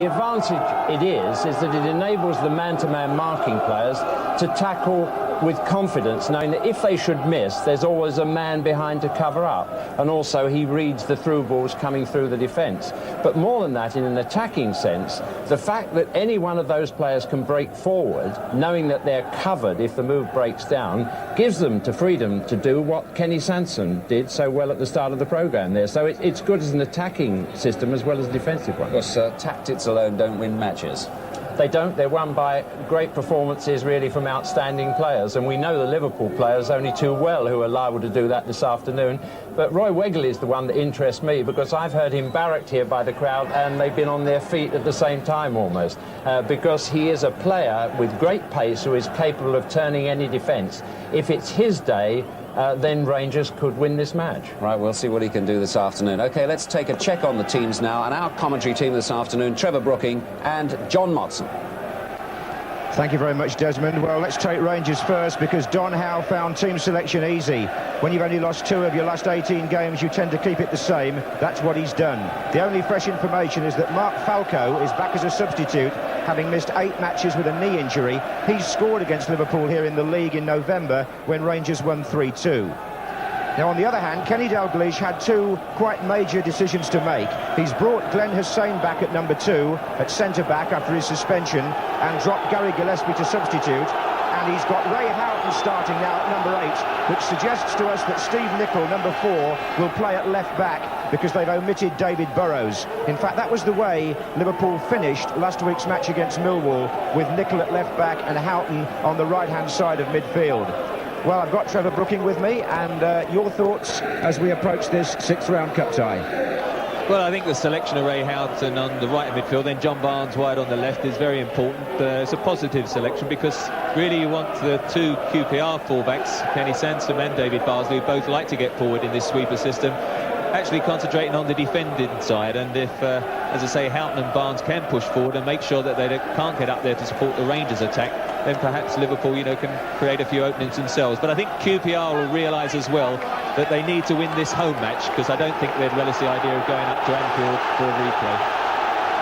The advantage it is that it enables the man-to-man marking players to tackle with confidence, knowing that if they should miss, there's always a man behind to cover up. And also he reads the through balls coming through the defence. But more than that, in an attacking sense, the fact that any one of those players can break forward, knowing that they're covered if the move breaks down, gives them to freedom to do what Kenny Sansom did so well at the start of the programme there. So it's good as an attacking system as well as a defensive one. Of course, tactics alone don't win matches. They don't. They're won by great performances, really, from outstanding players. And we know the Liverpool players only too well who are liable to do that this afternoon. But Roy Wegley is the one that interests me, because I've heard him barracked here by the crowd and they've been on their feet at the same time almost. Because he is a player with great pace who is capable of turning any defence. If it's his day, then Rangers could win this match. Right, we'll see what he can do this afternoon. OK, let's take a check on the teams now. And our commentary team this afternoon, Trevor Brooking and John Motson. Thank you very much, Desmond. Well, let's take Rangers first, because Don Howe found team selection easy. When you've only lost 2 of your last 18 games, you tend to keep it the same. That's what he's done. The only fresh information is that Mark Falco is back as a substitute, having missed 8 matches with a knee injury. He's scored against Liverpool here in the league in November when Rangers won 3-2. Now, on the other hand, Kenny Dalglish had 2 quite major decisions to make. He's brought Glenn Hussein back at number 2 at centre-back after his suspension and dropped Gary Gillespie to substitute. And he's got Ray Houghton starting now at number 8, which suggests to us that Steve Nicol, number 4, will play at left-back because they've omitted David Burrows. In fact, that was the way Liverpool finished last week's match against Millwall, with Nicol at left-back and Houghton on the right-hand side of midfield. Well, I've got Trevor Brooking with me, and your thoughts as we approach this 6th round cup tie? Well, I think the selection of Ray Houghton on the right of midfield, then John Barnes wide on the left, is very important. It's a positive selection, because really you want the 2 QPR fullbacks, Kenny Sansom and David Barsley, who both like to get forward in this sweeper system, actually concentrating on the defending side. And if, as I say, Houghton and Barnes can push forward and make sure that they can't get up there to support the Rangers attack, then perhaps Liverpool, can create a few openings themselves. But I think QPR will realise as well that they need to win this home match, because I don't think they'd relish the idea of going up to Anfield for a replay.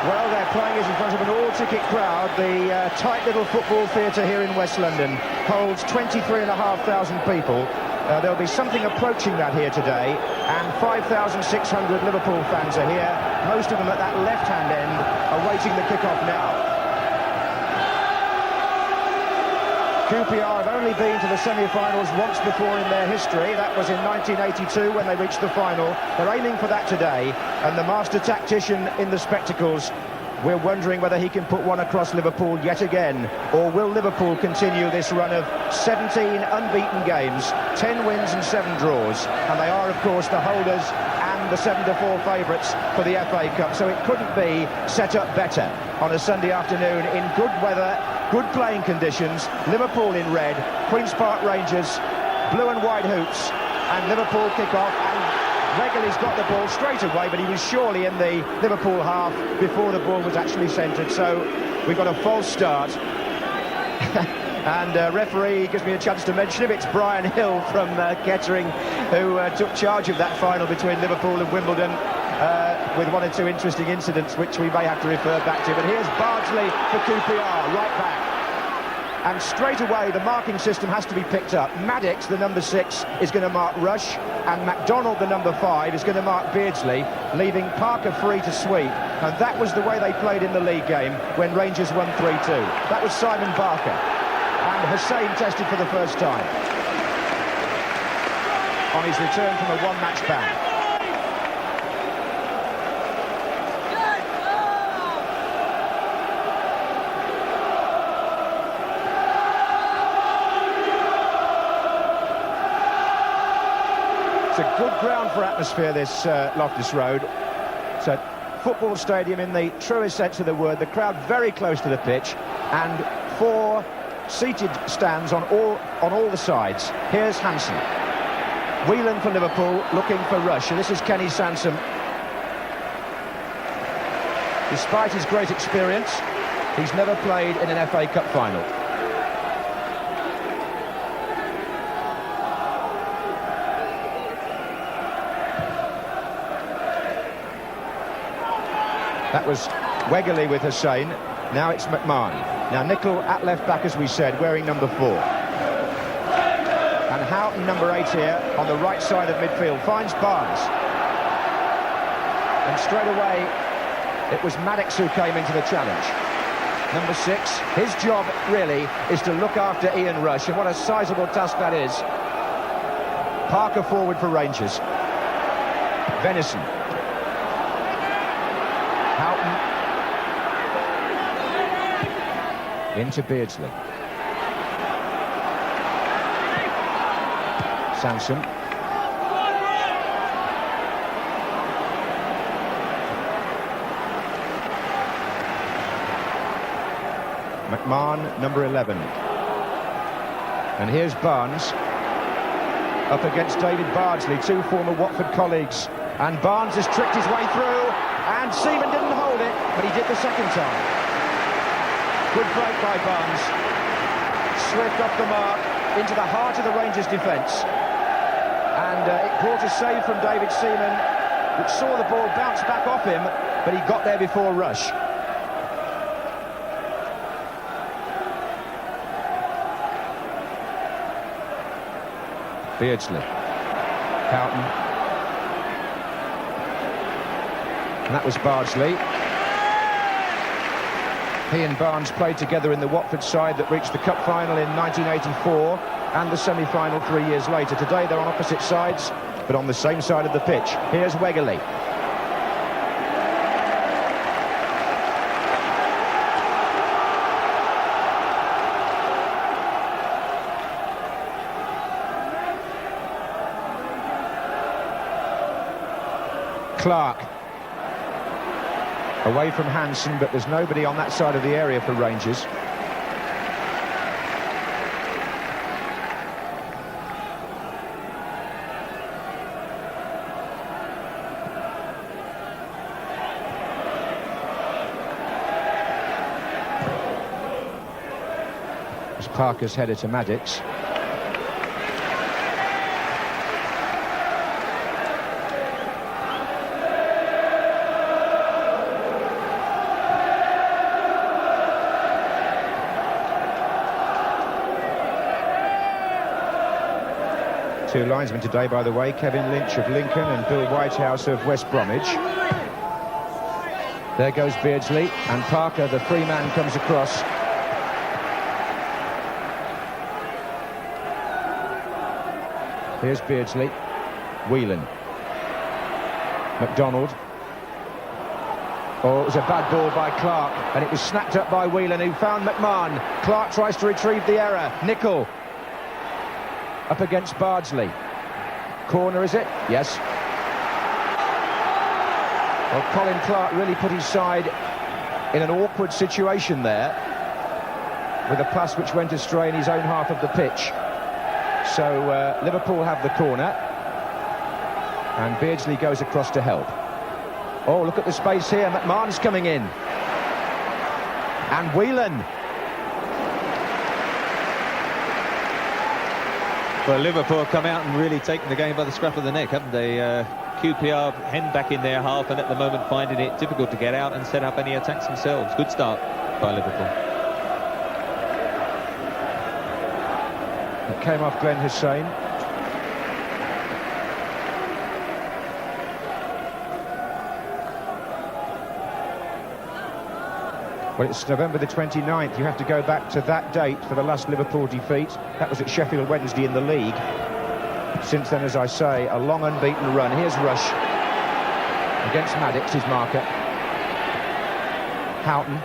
Well, they're playing is in front of an all-ticket crowd. The tight little football theatre here in West London holds 23,500 people. There'll be something approaching that here today, and 5,600 Liverpool fans are here, most of them at that left-hand end, awaiting the kick-off now. QPR have only been to the semi-finals once before in their history. That was in 1982 when they reached the final. They're aiming for that today, and the master tactician in the spectacles, we're wondering whether he can put one across Liverpool yet again, or will Liverpool continue this run of 17 unbeaten games, 10 wins and 7 draws, and they are, of course, the holders and the 7-4 favourites for the FA Cup, so it couldn't be set up better on a Sunday afternoon in good weather, good playing conditions. Liverpool in red, Queen's Park Rangers, blue and white hoops, and Liverpool kick off. And Wegley's got the ball straight away, but he was surely in the Liverpool half before the ball was actually centred. So we've got a false start. And referee gives me a chance to mention him. It's Brian Hill from Kettering, who took charge of that final between Liverpool and Wimbledon, with 1 or 2 interesting incidents which we may have to refer back to. But here's Bardsley for QPR, right back. And straight away the marking system has to be picked up. Maddox, the number 6, is going to mark Rush, and MacDonald, the number 5, is going to mark Beardsley, leaving Parker free to sweep. And that was the way they played in the league game when Rangers won 3-2. That was Simon Barker. And Hussein tested for the first time on his return from a 1-match ban. It's a good ground for atmosphere, this Loftus Road. It's a football stadium in the truest sense of the word. The crowd very close to the pitch, and 4 seated stands on all the sides. Here's Hansen. Whelan for Liverpool, looking for Rush, and this is Kenny Sansom. Despite his great experience, he's never played in an FA Cup final. That was Wegerle with Hussein. Now it's McMahon. Now Nicol at left back, as we said, wearing number 4. And Houghton, number 8 here, on the right side of midfield, finds Barnes. And straight away, it was Maddox who came into the challenge. Number 6, his job, really, is to look after Ian Rush, and what a sizable task that is. Parker forward for Rangers. Venison. Houghton. Into Beardsley. Sansom. McMahon, number 11. And here's Barnes up against David Bardsley, 2 former Watford colleagues. And Barnes has tricked his way through, and Seaman didn't hold it, but he did the second time. Good break by Barnes. Slipped off the mark into the heart of the Rangers' defence. And it brought a save from David Seaman, which saw the ball bounce back off him, but he got there before Rush. Beardsley. Houghton. And that was Bardsley. He and Barnes played together in the Watford side that reached the cup final in 1984 and the semi-final 3 years later. Today they're on opposite sides, but on the same side of the pitch. Here's Wegerle. Clark. Away from Hansen, but there's nobody on that side of the area for Rangers. It's Parker's header to Maddox. Two linesmen today, by the way, Kevin Lynch of Lincoln and Bill Whitehouse of West Bromwich. There goes Beardsley, and Parker, the free man, comes across. Here's Beardsley. Whelan. McDonald. Oh, it was a bad ball by Clark, and it was snapped up by Whelan, who found McMahon. Clark tries to retrieve the error. Nicol. Up against Bardsley. Corner, is it? Yes. Well, Colin Clark really put his side in an awkward situation there with a pass which went astray in his own half of the pitch. So Liverpool have the corner, and Beardsley goes across to help. Oh, look at the space here. McMahon's coming in. And Whelan. Well, Liverpool have come out and really taken the game by the scruff of the neck, haven't they? QPR hemmed back in their half and at the moment finding it difficult to get out and set up any attacks themselves. Good start by Liverpool. It came off Glenn Hussein. Well, it's November the 29th. You have to go back to that date for the last Liverpool defeat. That was at Sheffield Wednesday in the league. Since then, as I say, a long unbeaten run. Here's Rush against Maddox, his marker. Houghton.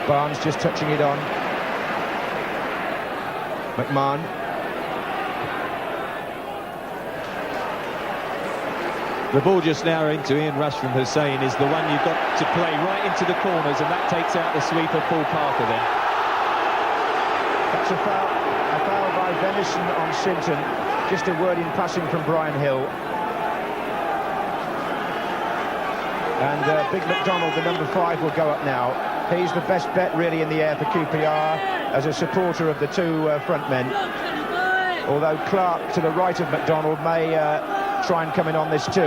Barnes just touching it on. McMahon. The ball just now into Ian Rush from Hussein is the one you've got to play right into the corners, and that takes out the sweeper Paul Parker then. That's a foul by Venison on Sinton. Just a word in passing from Brian Hill. And Big McDonald, the number 5, will go up now. He's the best bet really in the air for QPR as a supporter of the two front men. Although Clark to the right of McDonald may try and come in on this too.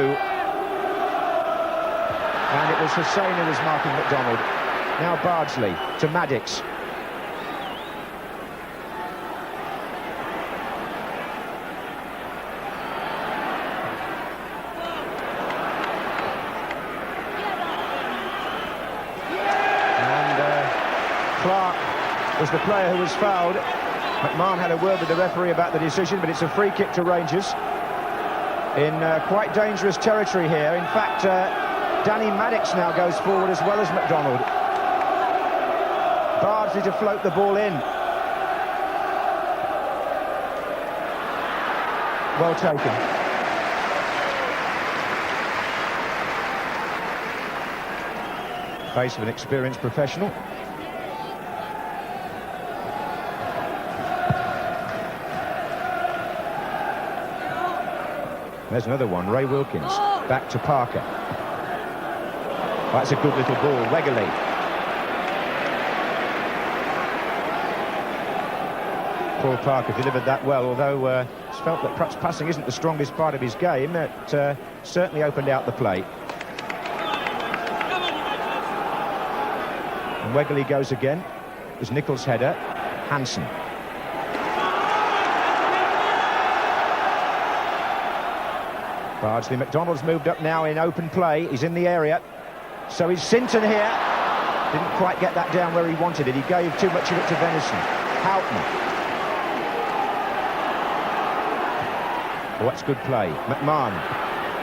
And it was Hussein who was marking McDonald. Now Bardsley to Maddox. Clark was the player who was fouled. McMahon had a word with the referee about the decision, but it's a free kick to Rangers in quite dangerous territory here. In fact, Danny Maddox now goes forward as well as McDonald. Bardsley to float the ball in. Well taken. Face of an experienced professional. There's another one, Ray Wilkins, back to Parker. That's a good little ball, Wegerle. Paul Parker delivered that well, although it's felt that perhaps passing isn't the strongest part of his game. It certainly opened out the play. And Wegerle goes again. It was Nichols' header. Hansen. Bardsley. McDonald's moved up now in open play. He's in the area. So is Sinton here. Didn't quite get that down where he wanted it. He gave too much of it to Venison. Houghton. Oh, that's good play. McMahon.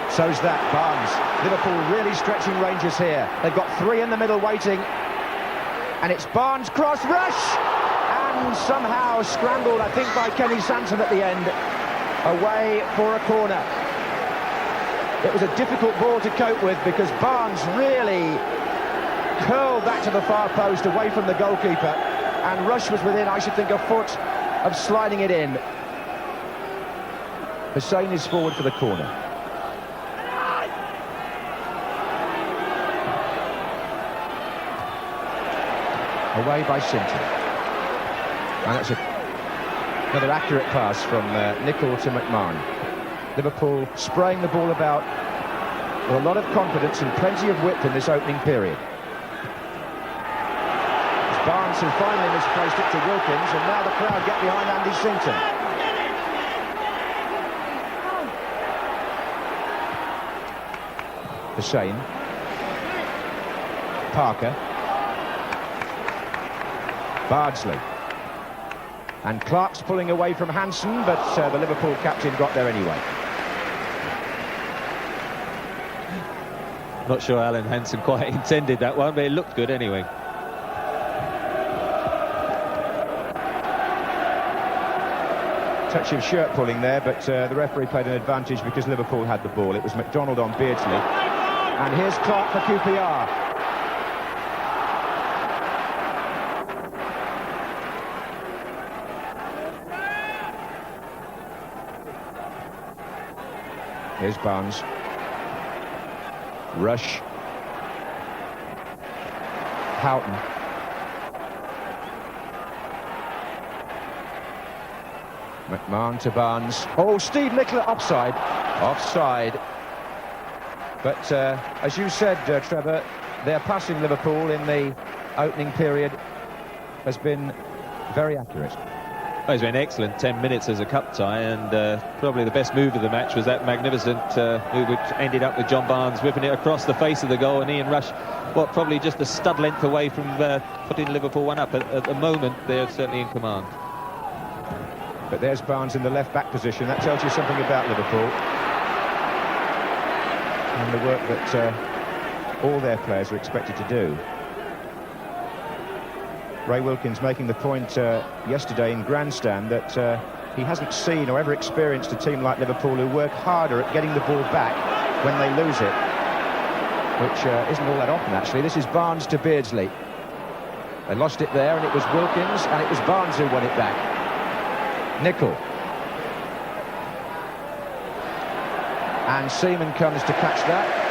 So's that. Barnes. Liverpool really stretching Rangers here. They've got three in the middle waiting. And it's Barnes cross rush. And somehow scrambled, I think, by Kenny Sansom at the end. Away for a corner. It was a difficult ball to cope with because Barnes really curled that to the far post away from the goalkeeper, and Rush was within, I should think, a foot of sliding it in. Hussein is forward for the corner. Away by Sinton. And that's another accurate pass from Nicholl to McMahon. Liverpool spraying the ball about with a lot of confidence and plenty of width in this opening period. It's Barnes who finally misplaced it to Wilkins, and now the crowd get behind Andy Sinton. Hussein. Parker. Bardsley. And Clark's pulling away from Hansen, but the Liverpool captain got there anyway. Not sure Alan Hansen quite intended that one, but it looked good anyway. Touch of shirt pulling there, but the referee played an advantage because Liverpool had the ball. It was McDonald on Beardsley. And here's Clark for QPR. Here's Barnes. Rush. Houghton. McMahon to Barnes. Oh, Steve Nicola, offside. Offside. But as you said, Trevor, their passing Liverpool in the opening period has been very accurate. Well, it's been excellent 10 minutes as a cup tie, and probably the best move of the match was that magnificent move which ended up with John Barnes whipping it across the face of the goal, and Ian Rush, well, probably just a stud length away from putting Liverpool one up. At the moment, they're certainly in command. But there's Barnes in the left-back position. That tells you something about Liverpool and the work that all their players are expected to do. Ray Wilkins making the point yesterday in Grandstand that he hasn't seen or ever experienced a team like Liverpool who work harder at getting the ball back when they lose it, which isn't all that often, actually. This is Barnes to Beardsley. They lost it there, and it was Wilkins, and it was Barnes who won it back. Nicholl. And Seaman comes to catch that.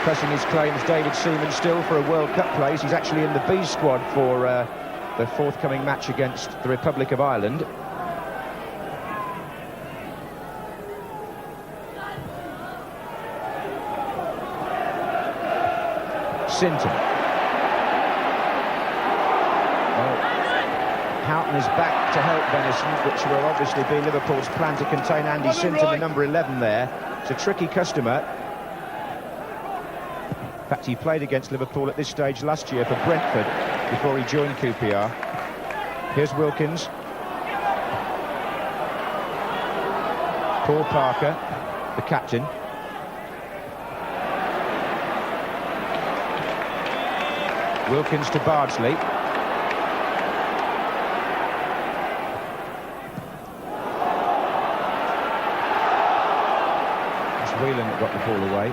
Pressing his claims, David Seaman still for a World Cup place. He's actually in the B squad for the forthcoming match against the Republic of Ireland. Sinton. Houghton is back to help Venison, which will obviously be Liverpool's plan to contain Andy Sinton, the number 11 there. It's a tricky customer. In fact, he played against Liverpool at this stage last year for Brentford before he joined QPR. Here's Wilkins. Paul Parker, the captain. Wilkins to Bardsley. It's Whelan that got the ball away.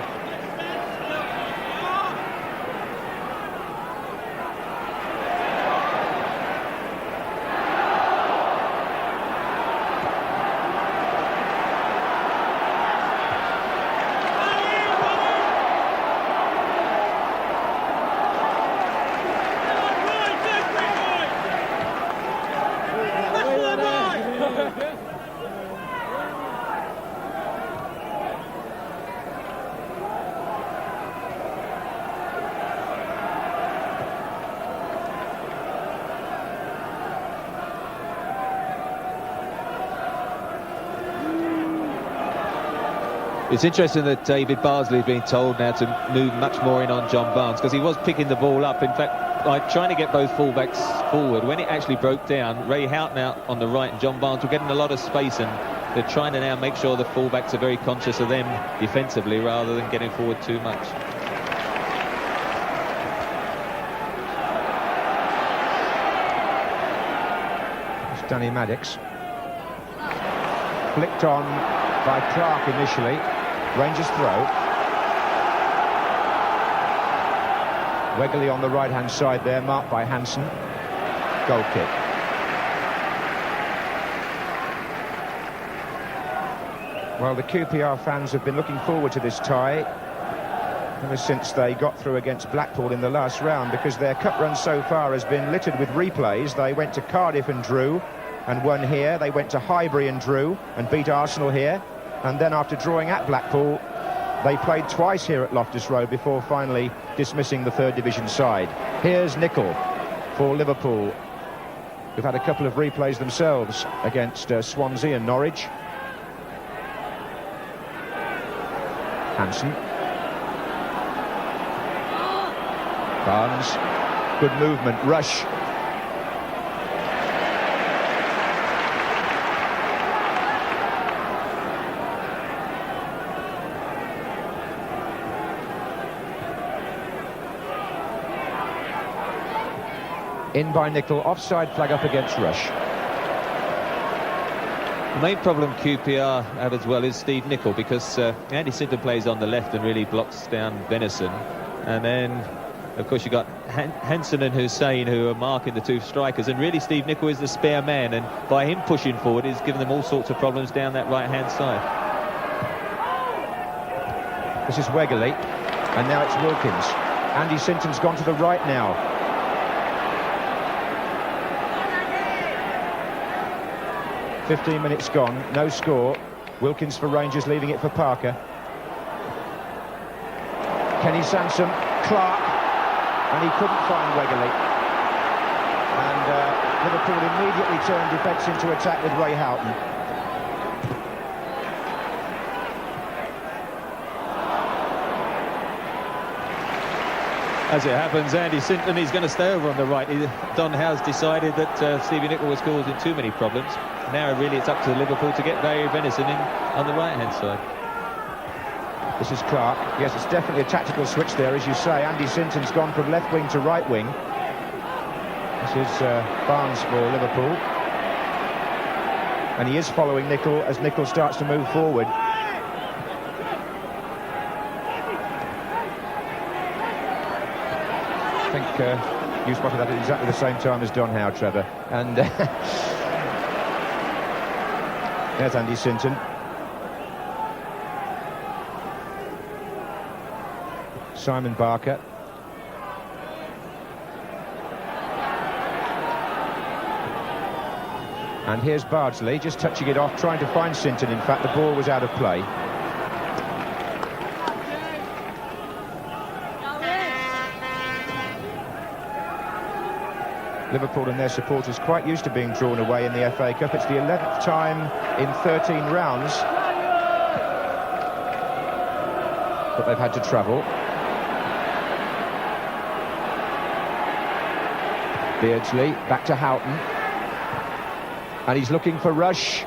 It's interesting that David Bardsley has been told now to move much more in on John Barnes, because he was picking the ball up. In fact, by trying to get both fullbacks forward, when it actually broke down, Ray Houghton out on the right and John Barnes were getting a lot of space, and they're trying to now make sure the fullbacks are very conscious of them defensively rather than getting forward too much. It's Danny Maddox. Flicked on by Clark initially. Rangers throw. Wegley on the right-hand side there, marked by Hansen. Goal kick. Well, the QPR fans have been looking forward to this tie ever since they got through against Blackpool in the last round, because their cup run so far has been littered with replays. They went to Cardiff and drew and won here. They went to Highbury and drew and beat Arsenal here. And then after drawing at Blackpool, they played twice here at Loftus Road before finally dismissing the third division side. Here's Nicol for Liverpool, who've had a couple of replays themselves against Swansea and Norwich. Hansen. Barnes. Good movement. Rush. In by Nicol, offside flag up against Rush. The main problem QPR have as well is Steve Nicol, because Andy Sinton plays on the left and really blocks down Venison. And then, of course, you've got Hansen and Hussein who are marking the two strikers. And really, Steve Nicol is the spare man. And by him pushing forward, he's given them all sorts of problems down that right-hand side. This is Wegley. And now it's Wilkins. Andy Sinton's gone to the right now. 15 minutes gone, no score. Wilkins for Rangers, leaving it for Parker. Kenny Sansom, Clark, and he couldn't find Wegley. And Liverpool immediately turned defence into attack with Ray Houghton. As it happens, Andy Sinton is going to stay over on the right. Don Howe's decided that Stevie Nicol was causing too many problems. Now really it's up to Liverpool to get Barry Venison in on the right-hand side. This is Clark. Yes, it's definitely a tactical switch there, as you say. Andy Sinton's gone from left wing to right wing. This is Barnes for Liverpool. And he is following Nicol as Nicol starts to move forward. I think you spotted that at exactly the same time as Don Howe, Trevor. And there's Andy Sinton. Simon Barker. And here's Bardsley, just touching it off, trying to find Sinton. In fact, the ball was out of play. Liverpool and their supporters quite used to being drawn away in the FA Cup. It's the 11th time in 13 rounds that they've had to travel. Beardsley back to Houghton, and he's looking for Rush.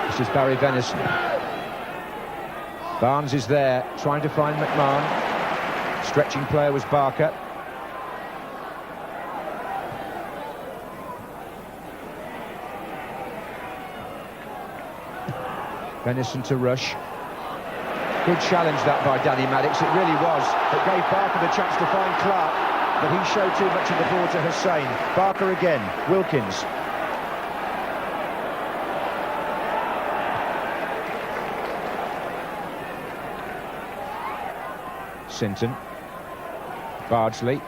This is Barry Venison. Barnes is there, trying to find McMahon. Stretching player was Barker. Venison to Rush. Good challenge that by Danny Maddox, it really was. It gave Barker the chance to find Clark, but he showed too much of the ball to Hussain. Barker again, Wilkins. Sinton. Bardsley.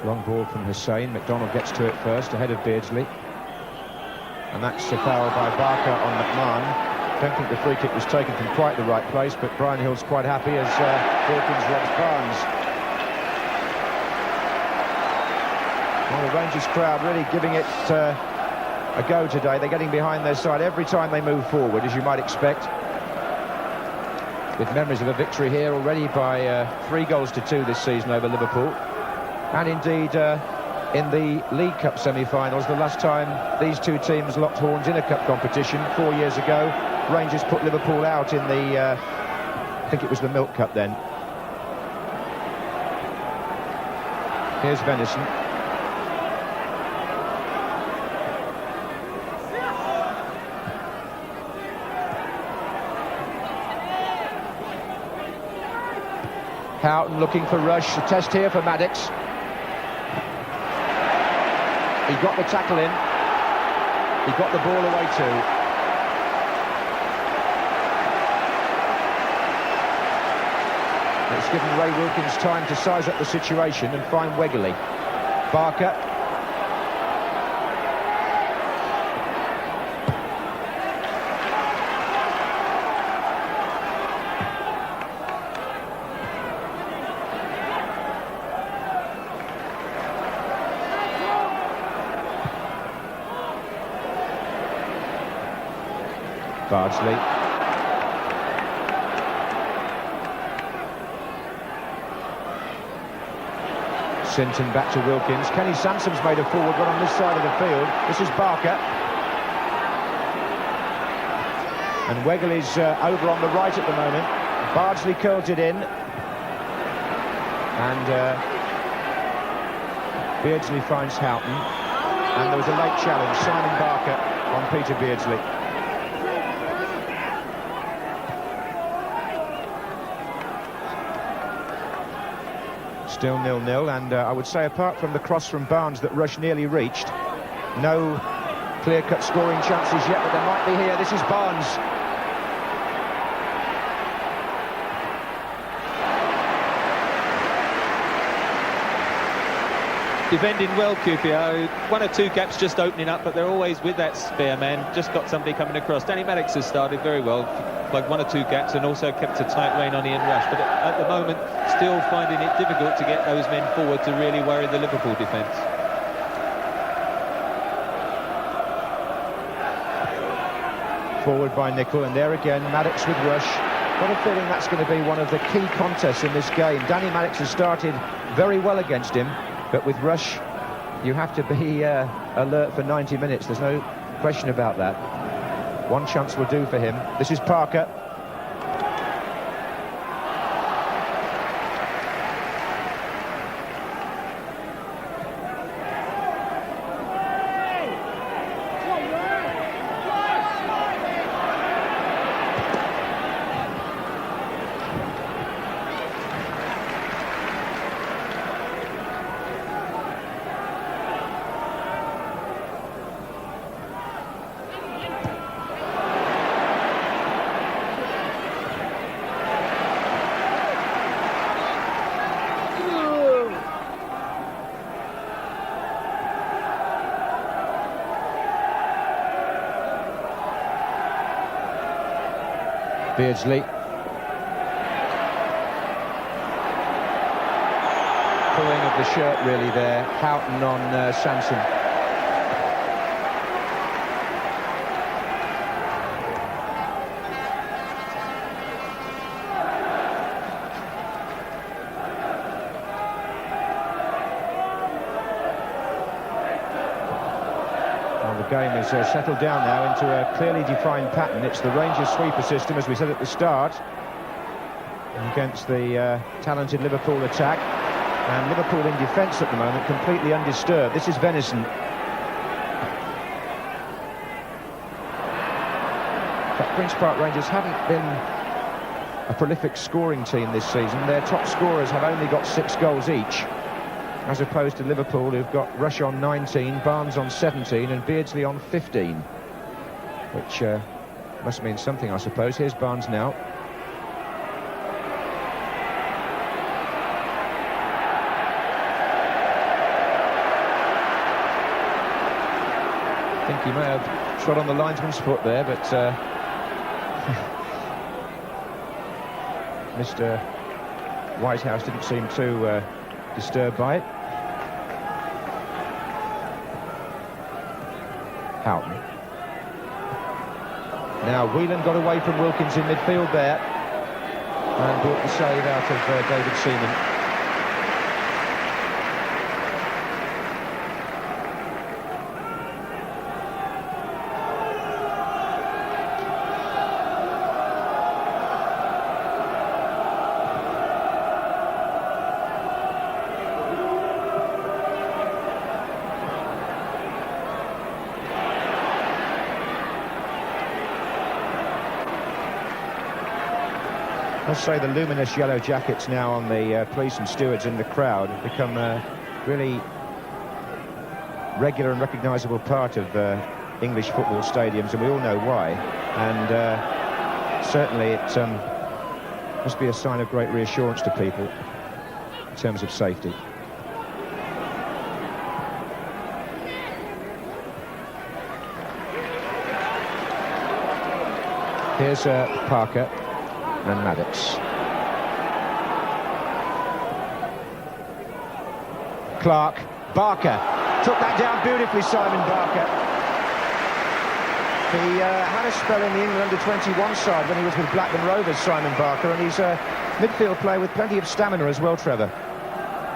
Long ball from Hussain. McDonald gets to it first, ahead of Beardsley. And that's a foul by Barker on McMahon. Don't think the free kick was taken from quite the right place, but Brian Hill's quite happy as Wilkins robs Barnes. Well, the Rangers crowd really giving it a go today. They're getting behind their side every time they move forward, as you might expect. With memories of a victory here already by 3-2 this season over Liverpool. And indeed, in the League Cup semi-finals, the last time these two teams locked horns in a cup competition 4 years ago, Rangers put Liverpool out in the, I think it was the Milk Cup then. Here's Venison. Houghton looking for Rush. A test here for Maddox. He got the tackle in. He got the ball away too. It's given Ray Wilkins time to size up the situation and find Wegley. Barker. Bardsley. Sinton back to Wilkins. Kenny Sansom's made a forward run on this side of the field. This is Barker. And Wegley's over on the right at the moment. Bardsley curled it in. And Beardsley finds Houghton. And there was a late challenge. Simon Barker on Peter Beardsley. Still 0-0, and I would say apart from the cross from Barnes that Rush nearly reached, no clear-cut scoring chances yet, but there might be here. This is Barnes. Defending well, QPR. 1 or 2 gaps just opening up, but they're always with that spare man. Just got somebody coming across. Danny Maddox has started very well, like 1 or 2 gaps, and also kept a tight rein on Ian Rush. But at the moment, still finding it difficult to get those men forward to really worry the Liverpool defence. Forward by Nicol, and there again, Maddox with Rush. Got a feeling that's going to be one of the key contests in this game. Danny Maddox has started very well against him, but with Rush, you have to be alert for 90 minutes. There's no question about that. One chance will do for him. This is Parker. Beardsley. Pulling of the shirt really there. Houghton on Sanson. The game has settled down now into a clearly defined pattern. It's the Rangers sweeper system, as we said at the start, against the talented Liverpool attack. And Liverpool in defence at the moment, completely undisturbed. This is venison. But Queen's Park Rangers haven't been a prolific scoring team this season. Their top scorers have only got 6 goals each, as opposed to Liverpool, who've got Rush on 19, Barnes on 17 and Beardsley on 15, which must mean something, I suppose. Here's Barnes now. I think he may have trod on the linesman's foot there, but Mr. Whitehouse didn't seem too disturbed by it. Houghton. Now Whelan got away from Wilkins in midfield there and brought the save out of David Seaman. I must say the luminous yellow jackets now on the police and stewards in the crowd have become a really regular and recognisable part of English football stadiums, and we all know why. And certainly it must be a sign of great reassurance to people in terms of safety. Here's Parker and Maddox. Clark, Barker took that down beautifully, Simon Barker. He had a spell in the England under-21 side when he was with Blackburn Rovers, Simon Barker, and he's a midfield player with plenty of stamina as well, Trevor.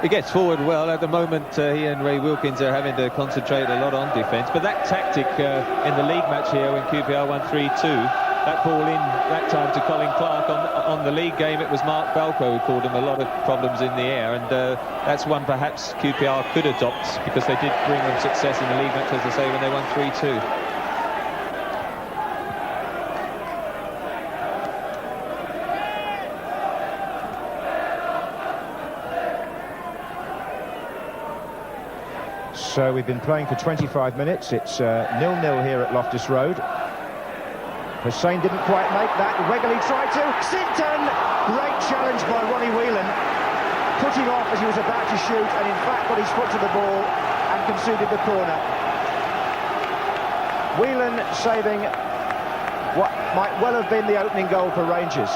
He gets forward well. At the moment, he and Ray Wilkins are having to concentrate a lot on defence, but that tactic in the league match here when QPR won 3-2, that ball in that time to Colin Clark on the league game, it was Mark Balco who caused him a lot of problems in the air, and that's one perhaps QPR could adopt, because they did bring them success in the league match, as I say, when they won 3-2. So we've been playing for 25 minutes. It's 0-0 here at Loftus Road. Hussain didn't quite make that. Regularly tried to. Sinton! Great challenge by Ronnie Whelan. Putting off as he was about to shoot, and in fact got his foot to the ball and conceded the corner. Whelan saving what might well have been the opening goal for Rangers.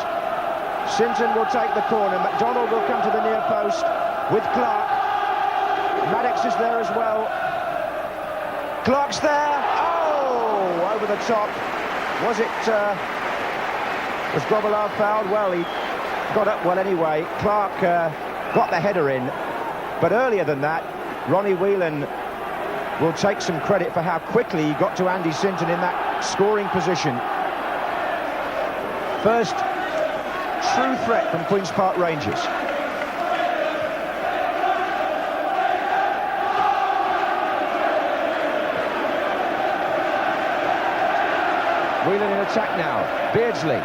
Sinton will take the corner. McDonald will come to the near post with Clark. Maddox is there as well. Clark's there. Oh, over the top. Was it, was Grobbelaar fouled? Well, he got up well anyway. Clark got the header in. But earlier than that, Ronnie Whelan will take some credit for how quickly he got to Andy Sinton in that scoring position. First true threat from Queen's Park Rangers. Whelan in attack now. Beardsley.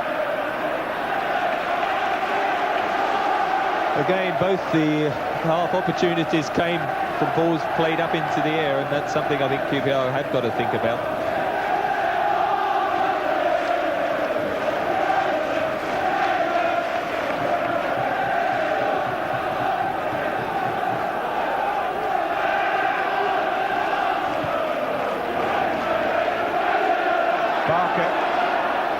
Again, both the half opportunities came from balls played up into the air, and that's something I think QPR had got to think about.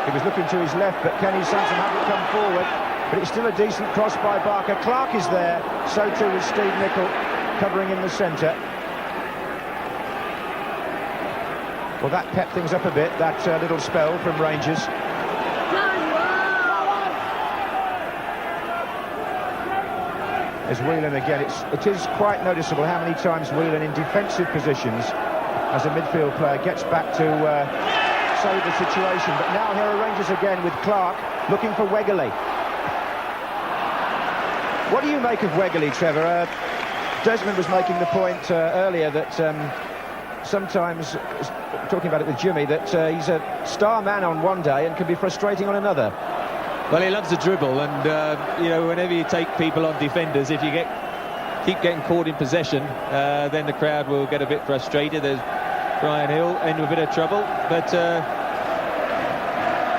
He was looking to his left, but Kenny Sansom hadn't come forward. But it's still a decent cross by Barker. Clark is there, so too is Steve Nicol, covering in the centre. Well, that pepped things up a bit, that little spell from Rangers. There's Whelan again. It is quite noticeable how many times Whelan in defensive positions as a midfield player gets back to save the situation. But now here are Rangers again with Clark looking for Wegerle. What do you make of Wegerle, Trevor? Desmond was making the point earlier that sometimes, talking about it with Jimmy, that he's a star man on one day and can be frustrating on another. Well, he loves the dribble, and you know, whenever you take people on defenders, if you keep getting caught in possession, then the crowd will get a bit frustrated. There's Brian Hill in a bit of trouble, but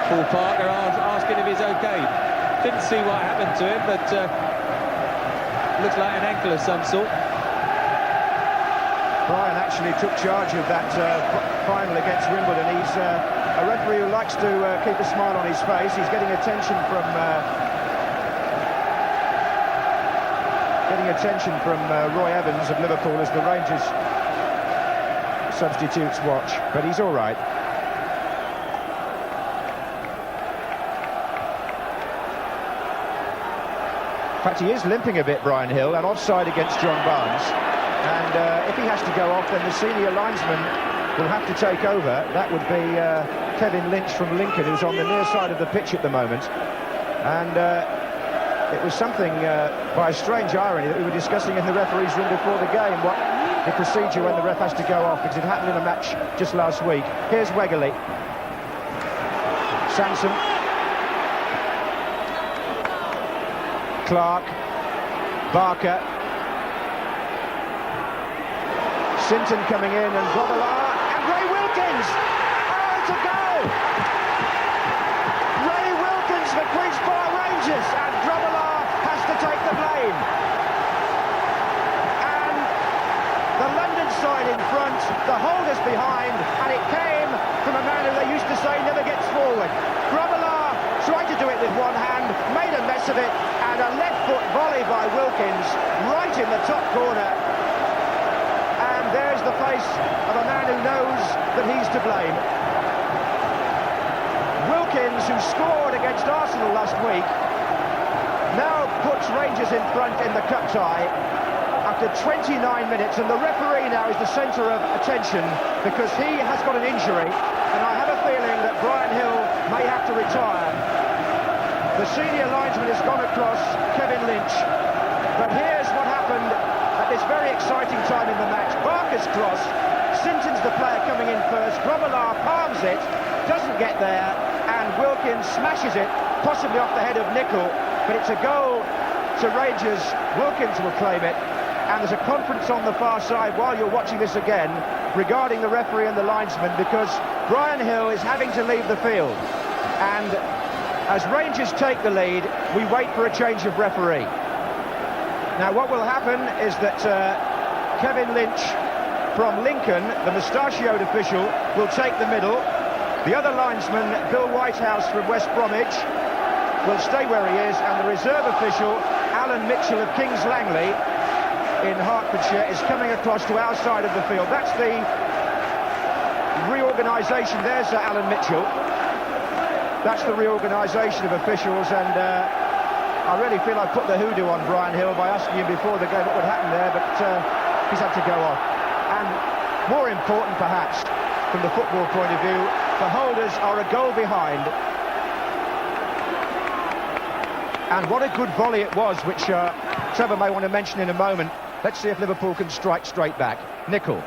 Paul Parker asking if he's okay. Didn't see what happened to him, but looks like an ankle of some sort. Brian actually took charge of that final against Wimbledon. He's a referee who likes to keep a smile on his face. He's getting attention from Roy Evans of Liverpool as the Rangers substitutes watch, but he's all right. In fact, he is limping a bit, Brian Hill, and offside against John Barnes. And if he has to go off, then the senior linesman will have to take over. That would be Kevin Lynch from Lincoln, who's on the near side of the pitch at the moment. And it was something, by a strange irony, that we were discussing in the referee's room before the game, what the procedure when the ref has to go off, because it happened in a match just last week. Here's Wegerle. Sansom. Clark. Barker. Sinton coming in, and Grobbelaar, and Ray Wilkins! Oh, it's a goal! Ray Wilkins for Queen's Park Rangers, and Grobbelaar has to take the blame. And the London side in front, the holders behind, and it came from a man who they used to say never gets forward. Grobbelaar tried to do it with one hand, made a mess of it, and a left foot volley by Wilkins right in the top corner. There's the face of a man who knows that he's to blame. Wilkins, who scored against Arsenal last week, now puts Rangers in front in the cup tie after 29 minutes, and the referee now is the centre of attention because he has got an injury, and I have a feeling that Brian Hill may have to retire. The senior linesman has gone across, Kevin Lynch, but here's what happened at this very exciting time in the match. Barker's cross, Sinton's the player coming in first, Grobbelaar palms it, doesn't get there, and Wilkins smashes it, possibly off the head of Nicol, but it's a goal to Rangers. Wilkins will claim it, and there's a conference on the far side while you're watching this again regarding the referee and the linesman, because Brian Hill is having to leave the field, and as Rangers take the lead, we wait for a change of referee. Now what will happen is that Kevin Lynch from Lincoln, the mustachioed official, will take the middle. The other linesman, Bill Whitehouse from West Bromwich, will stay where he is, and the reserve official, Alan Mitchell of Kings Langley in Hertfordshire, is coming across to our side of the field. That's the reorganisation. There's Alan Mitchell. That's the reorganisation of officials, and I really feel I put the hoodoo on Brian Hill by asking him before the game what would happen there, but he's had to go off. And more important, perhaps, from the football point of view, the holders are a goal behind. And what a good volley it was, which Trevor may want to mention in a moment. Let's see if Liverpool can strike straight back. Nicol.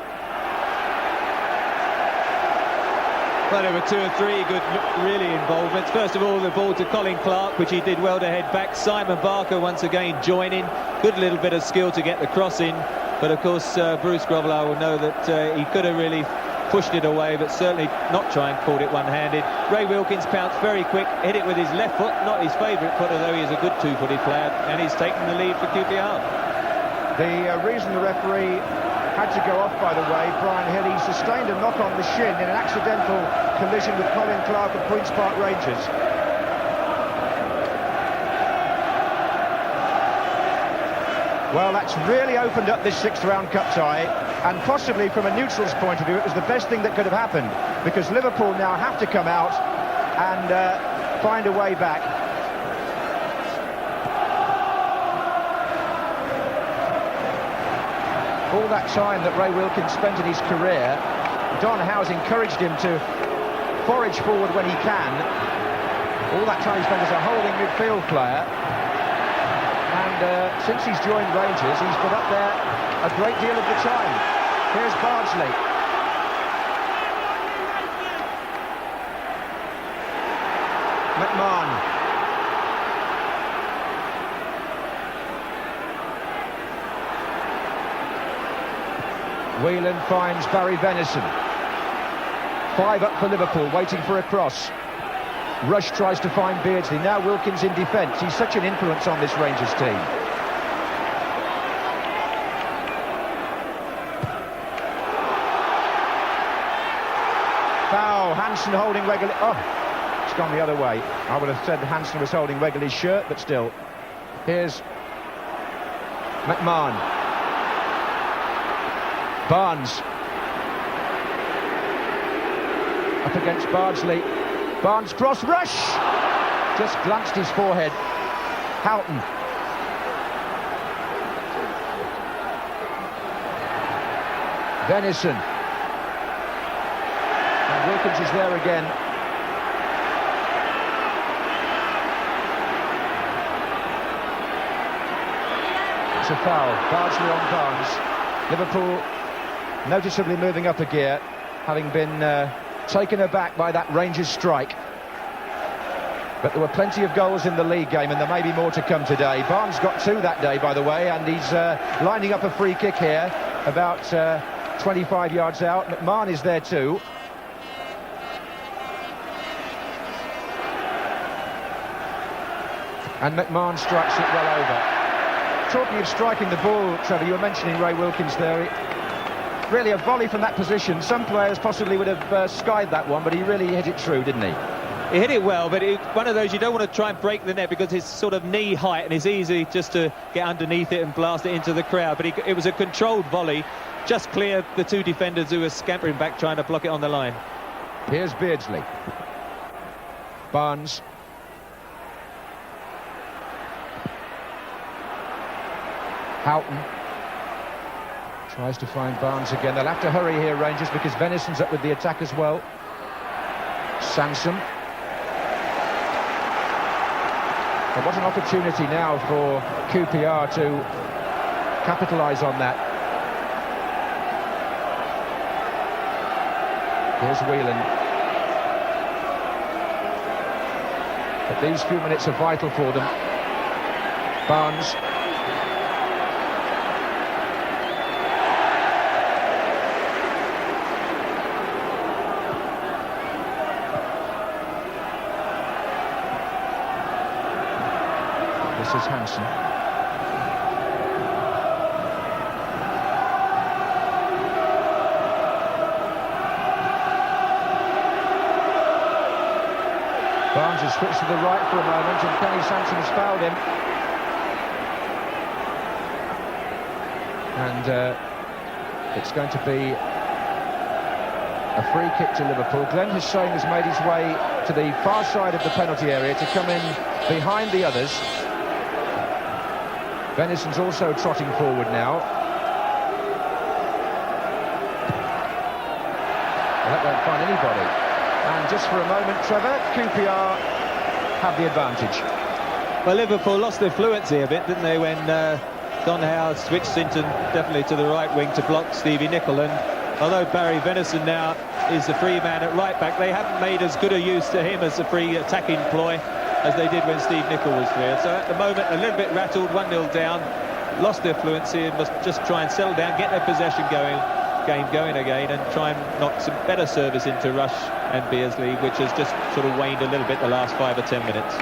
Well, there were two or three good, really, involvements. First of all, the ball to Colin Clark, which he did well to head back. Simon Barker once again joining. Good little bit of skill to get the cross in. But, of course, Bruce Grobbelaar will know that he could have really pushed it away, but certainly not try and caught it one-handed. Ray Wilkins pounced very quick, hit it with his left foot, not his favourite foot, although he is a good two-footed player, and he's taken the lead for QPR. The reason the referee had to go off, by the way. Brian Hill, he sustained a knock on the shin in an accidental collision with Colin Clark of Queen's Park Rangers. Well, that's really opened up this sixth-round cup tie, and possibly from a neutral's point of view, it was the best thing that could have happened, because Liverpool now have to come out and find a way back. All that time that Ray Wilkins spent in his career, Don Howe's encouraged him to forage forward when he can. All that time he spent as a holding midfield player. And since he's joined Rangers, he's been up there a great deal of the time. Here's Bardsley. McMahon. Whelan finds Barry Venison. 5 up for Liverpool, waiting for a cross. Rush tries to find Beardsley. Now Wilkins in defence. He's such an influence on this Rangers team. Foul. Hansen holding Wegley. Oh, it's gone the other way. I would have said Hansen was holding Wegley's shirt, but still. Here's McMahon. Barnes. Up against Bardsley. Barnes cross, Rush! Just glanced his forehead. Houghton. Venison. And Wilkins is there again. It's a foul. Bardsley on Barnes. Liverpool noticeably moving up a gear, having been taken aback by that Rangers strike. But there were plenty of goals in the league game, and there may be more to come today. Barnes got 2 that day, by the way, and he's lining up a free kick here, about 25 yards out. McMahon is there too. And McMahon strikes it well over. Talking of striking the ball, Trevor, you were mentioning Ray Wilkins there. Really a volley from that position. Some players possibly would have skied that one, but he really hit it true, didn't he? He hit it well, but one of those you don't want to try and break the net because it's sort of knee height and it's easy just to get underneath it and blast it into the crowd. But it was a controlled volley, just cleared the 2 defenders who were scampering back trying to block it on the line. Here's Beardsley. Barnes. Houghton. Tries to find Barnes again. They'll have to hurry here, Rangers, because Venison's up with the attack as well. Sansom. And what an opportunity now for QPR to capitalise on that. Here's Whelan. But these few minutes are vital for them. Barnes. This is Hansen. Barnes has switched to the right for a moment, and Kenny Sansom has fouled him. And it's going to be a free kick to Liverpool. Glenn Hussein has made his way to the far side of the penalty area to come in behind the others. Venison's also trotting forward now. Well, that won't find anybody. And just for a moment, Trevor, QPR have the advantage. Well, Liverpool lost their fluency a bit, didn't they, when Don Howe switched into definitely to the right wing to block Stevie Nicol. And although Barry Venison now is the free man at right back, they haven't made as good a use to him as a free attacking ploy as they did when Steve Nicol was cleared. So at the moment, a little bit rattled, 1-0 down, lost their fluency and must just try and settle down, get their possession game going again, and try and knock some better service into Rush and Beardsley, which has just sort of waned a little bit the last 5 or 10 minutes.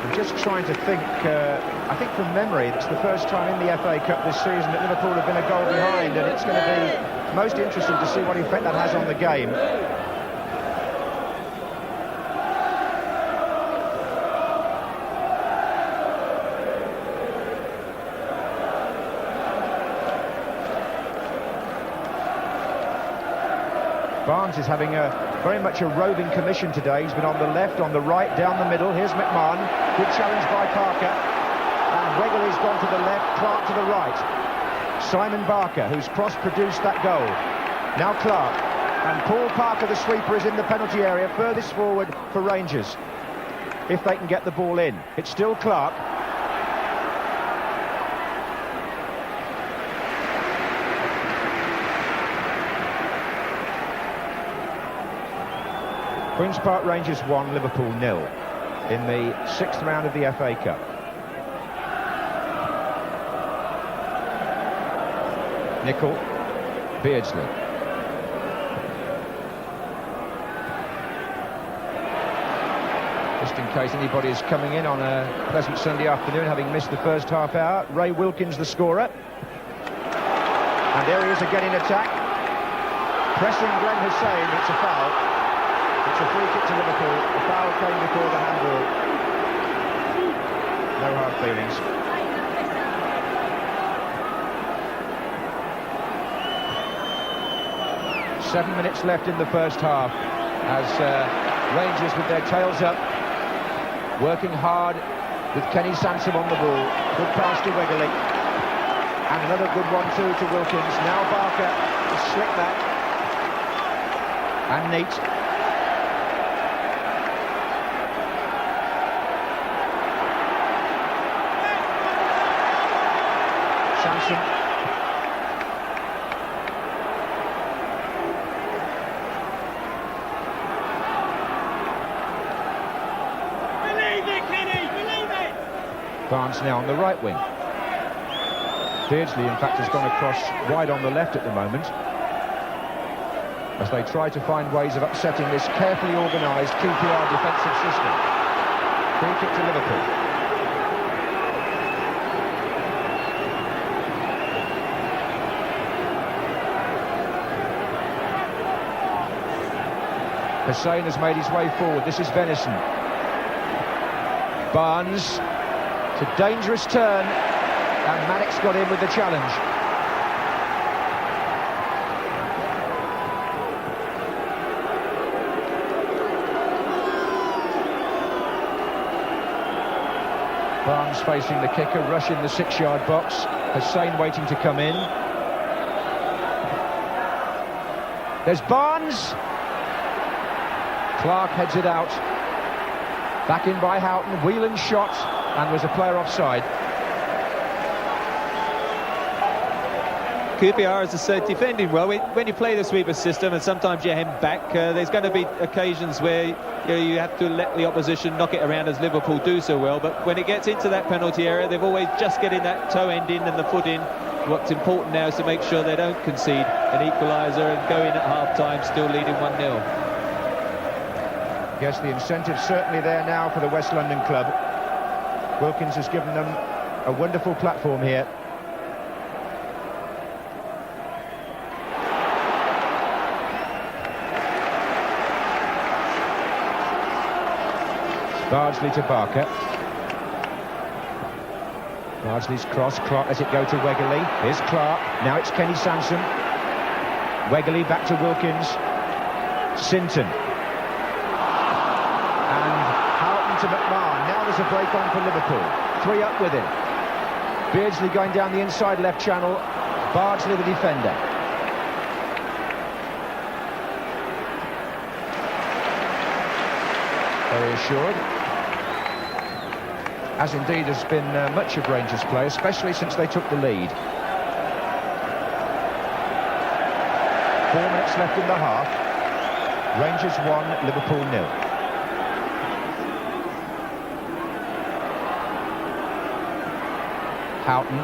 I'm just trying to think, I think from memory, it's the first time in the FA Cup this season that Liverpool have been a goal behind, and it's going to be most interesting to see what effect that has on the game. Barnes is having very much a roving commission today. He's been on the left, on the right, down the middle. Here's McMahon. Good challenge by Parker. And Wegerle's gone to the left, Clark to the right. Simon Barker, whose cross produced that goal. Now Clark. And Paul Parker, the sweeper, is in the penalty area, furthest forward for Rangers. If they can get the ball in. It's still Clark. Queen's Park Rangers 1, Liverpool 0 in the 6th round of the FA Cup. Nicol, Beardsley. Just in case anybody is coming in on a pleasant Sunday afternoon having missed the first half hour, Ray Wilkins the scorer. And there he is again in attack. Pressing Glenn Hussein, it's a foul. It's a free kick to Liverpool. The foul came before the handball. No hard feelings. Seven minutes left in the first half as Rangers with their tails up, working hard with Kenny Sansom on the ball. Good pass to Wegerle. And another good one too to Wilkins. Now Barker to slick that. And neat. Sansom. Believe it, Kenny! Believe it! Barnes now on the right wing. Beardsley, in fact, has gone across wide on the left at the moment as they try to find ways of upsetting this carefully organised QPR defensive system. Free kick to Liverpool. Hussein has made his way forward. This is Venison. Barnes. It's a dangerous turn. And Maddox got in with the challenge. Barnes facing the kicker, rushing the 6-yard box. Hussein waiting to come in. There's Barnes. Clark heads it out. Back in by Houghton. Whelan shot and was a player offside. QPR, as I said, defending well. When you play the sweeper system and sometimes you hem back, there's going to be occasions where you have to let the opposition knock it around, as Liverpool do so well. But when it gets into that penalty area, they've always just getting that toe end in and the foot in. What's important now is to make sure they don't concede an equaliser and go in at half-time still leading 1-0. Yes, the incentive's certainly there now for the West London club. Wilkins has given them a wonderful platform here. Bardsley to Barker. Bardsley's cross. Clark lets it go to Wegerle. Here's Clark. Now it's Kenny Sansom. Wegerle back to Wilkins. Sinton. And Houghton to McMahon. Now there's a break on for Liverpool. 3 up with him. Beardsley going down the inside left channel. Bardsley the defender. Very assured. As indeed has been much of Rangers' play, especially since they took the lead. 4 minutes left in the half. Rangers 1, Liverpool 0. Houghton.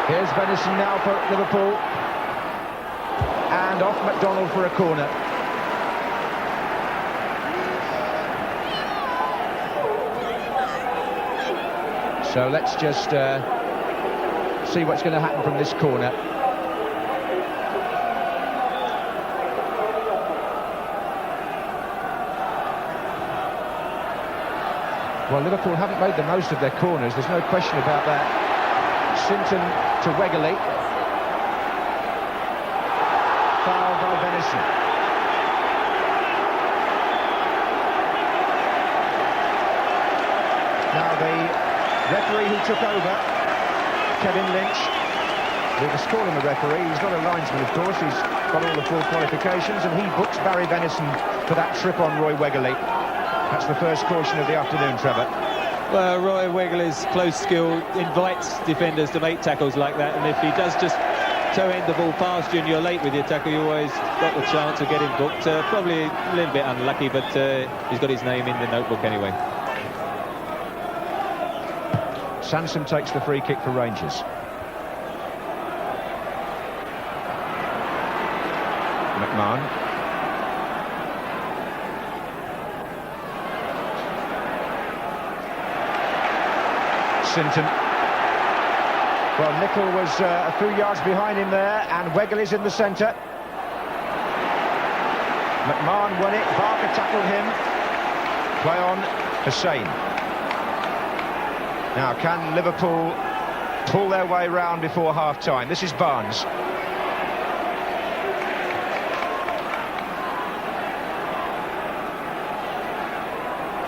Here's Venison now for Liverpool. And off McDonald for a corner. So let's just see what's going to happen from this corner. Well, Liverpool haven't made the most of their corners, there's no question about that. Sinton to Wegerle. Foul by Venison. Now the referee who took over, Kevin Lynch, we'll just call him a referee, he's not a linesman of course, he's got all the full qualifications, and he books Barry Venison for that trip on Roy Wegerle. That's the first caution of the afternoon, Trevor. Well, Roy Wegerle's close skill invites defenders to make tackles like that, and if he does just toe-end the ball past you and you're late with your tackle, you always got the chance of getting booked. Probably a little bit unlucky, but he's got his name in the notebook anyway. Sansom takes the free kick for Rangers. McMahon. Sinton. Well, Nicol was a few yards behind him there, and Wegerle's in the centre. McMahon won it, Barker tackled him. Play on, Hussein. Now, can Liverpool pull their way round before half-time? This is Barnes.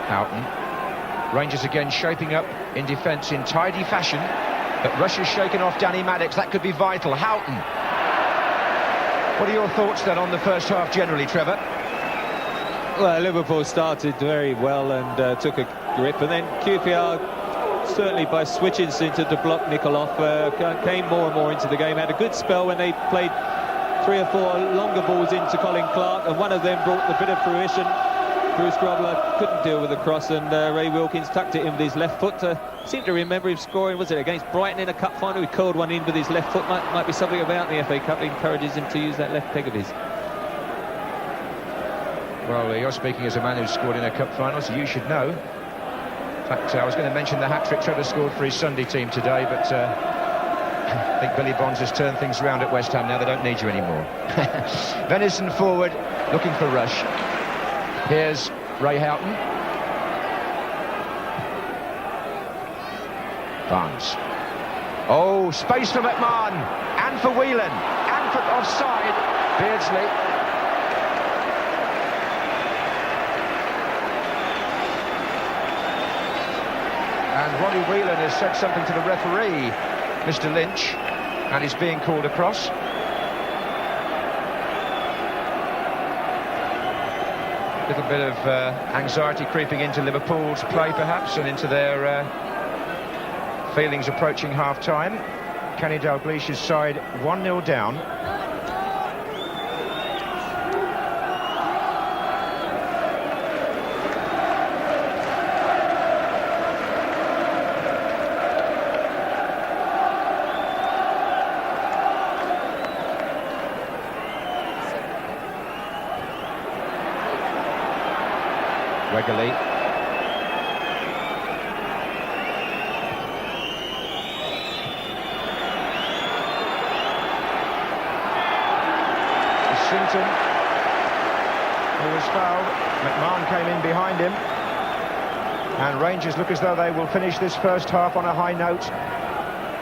Houghton. Rangers again shaping up in defence in tidy fashion, but Russia's shaken off Danny Maddox. That could be vital. Houghton. What are your thoughts then on the first half generally, Trevor? Well, Liverpool started very well and took a grip, and then QPR, certainly by switching Sinton to block Nicol off, came more and more into the game. Had a good spell when they played 3 or 4 longer balls into Colin Clark, and one of them brought a bit of fruition. Bruce Grobbler couldn't deal with the cross, and Ray Wilkins tucked it in with his left foot. I seem to remember him scoring, was it against Brighton in a cup final? He curled one in with his left foot. Might be something about the FA Cup that encourages him to use that left peg of his. Well, you're speaking as a man who's scored in a cup final, so you should know. In fact, I was going to mention the hat-trick Trevor scored for his Sunday team today, but I think Billy Bonds has turned things around at West Ham. Now they don't need you anymore. Venison forward, looking for Rush. Here's Ray Houghton. Barnes. Oh, space for McMahon, and for Whelan, and for offside, Beardsley. And Ronnie Whelan has said something to the referee, Mr. Lynch, and he's being called across. A little bit of anxiety creeping into Liverpool's play, perhaps, and into their feelings approaching half-time. Kenny Dalglish's side 1-0 down. Wegerle. Sinton, who was fouled. McMahon came in behind him. And Rangers look as though they will finish this first half on a high note.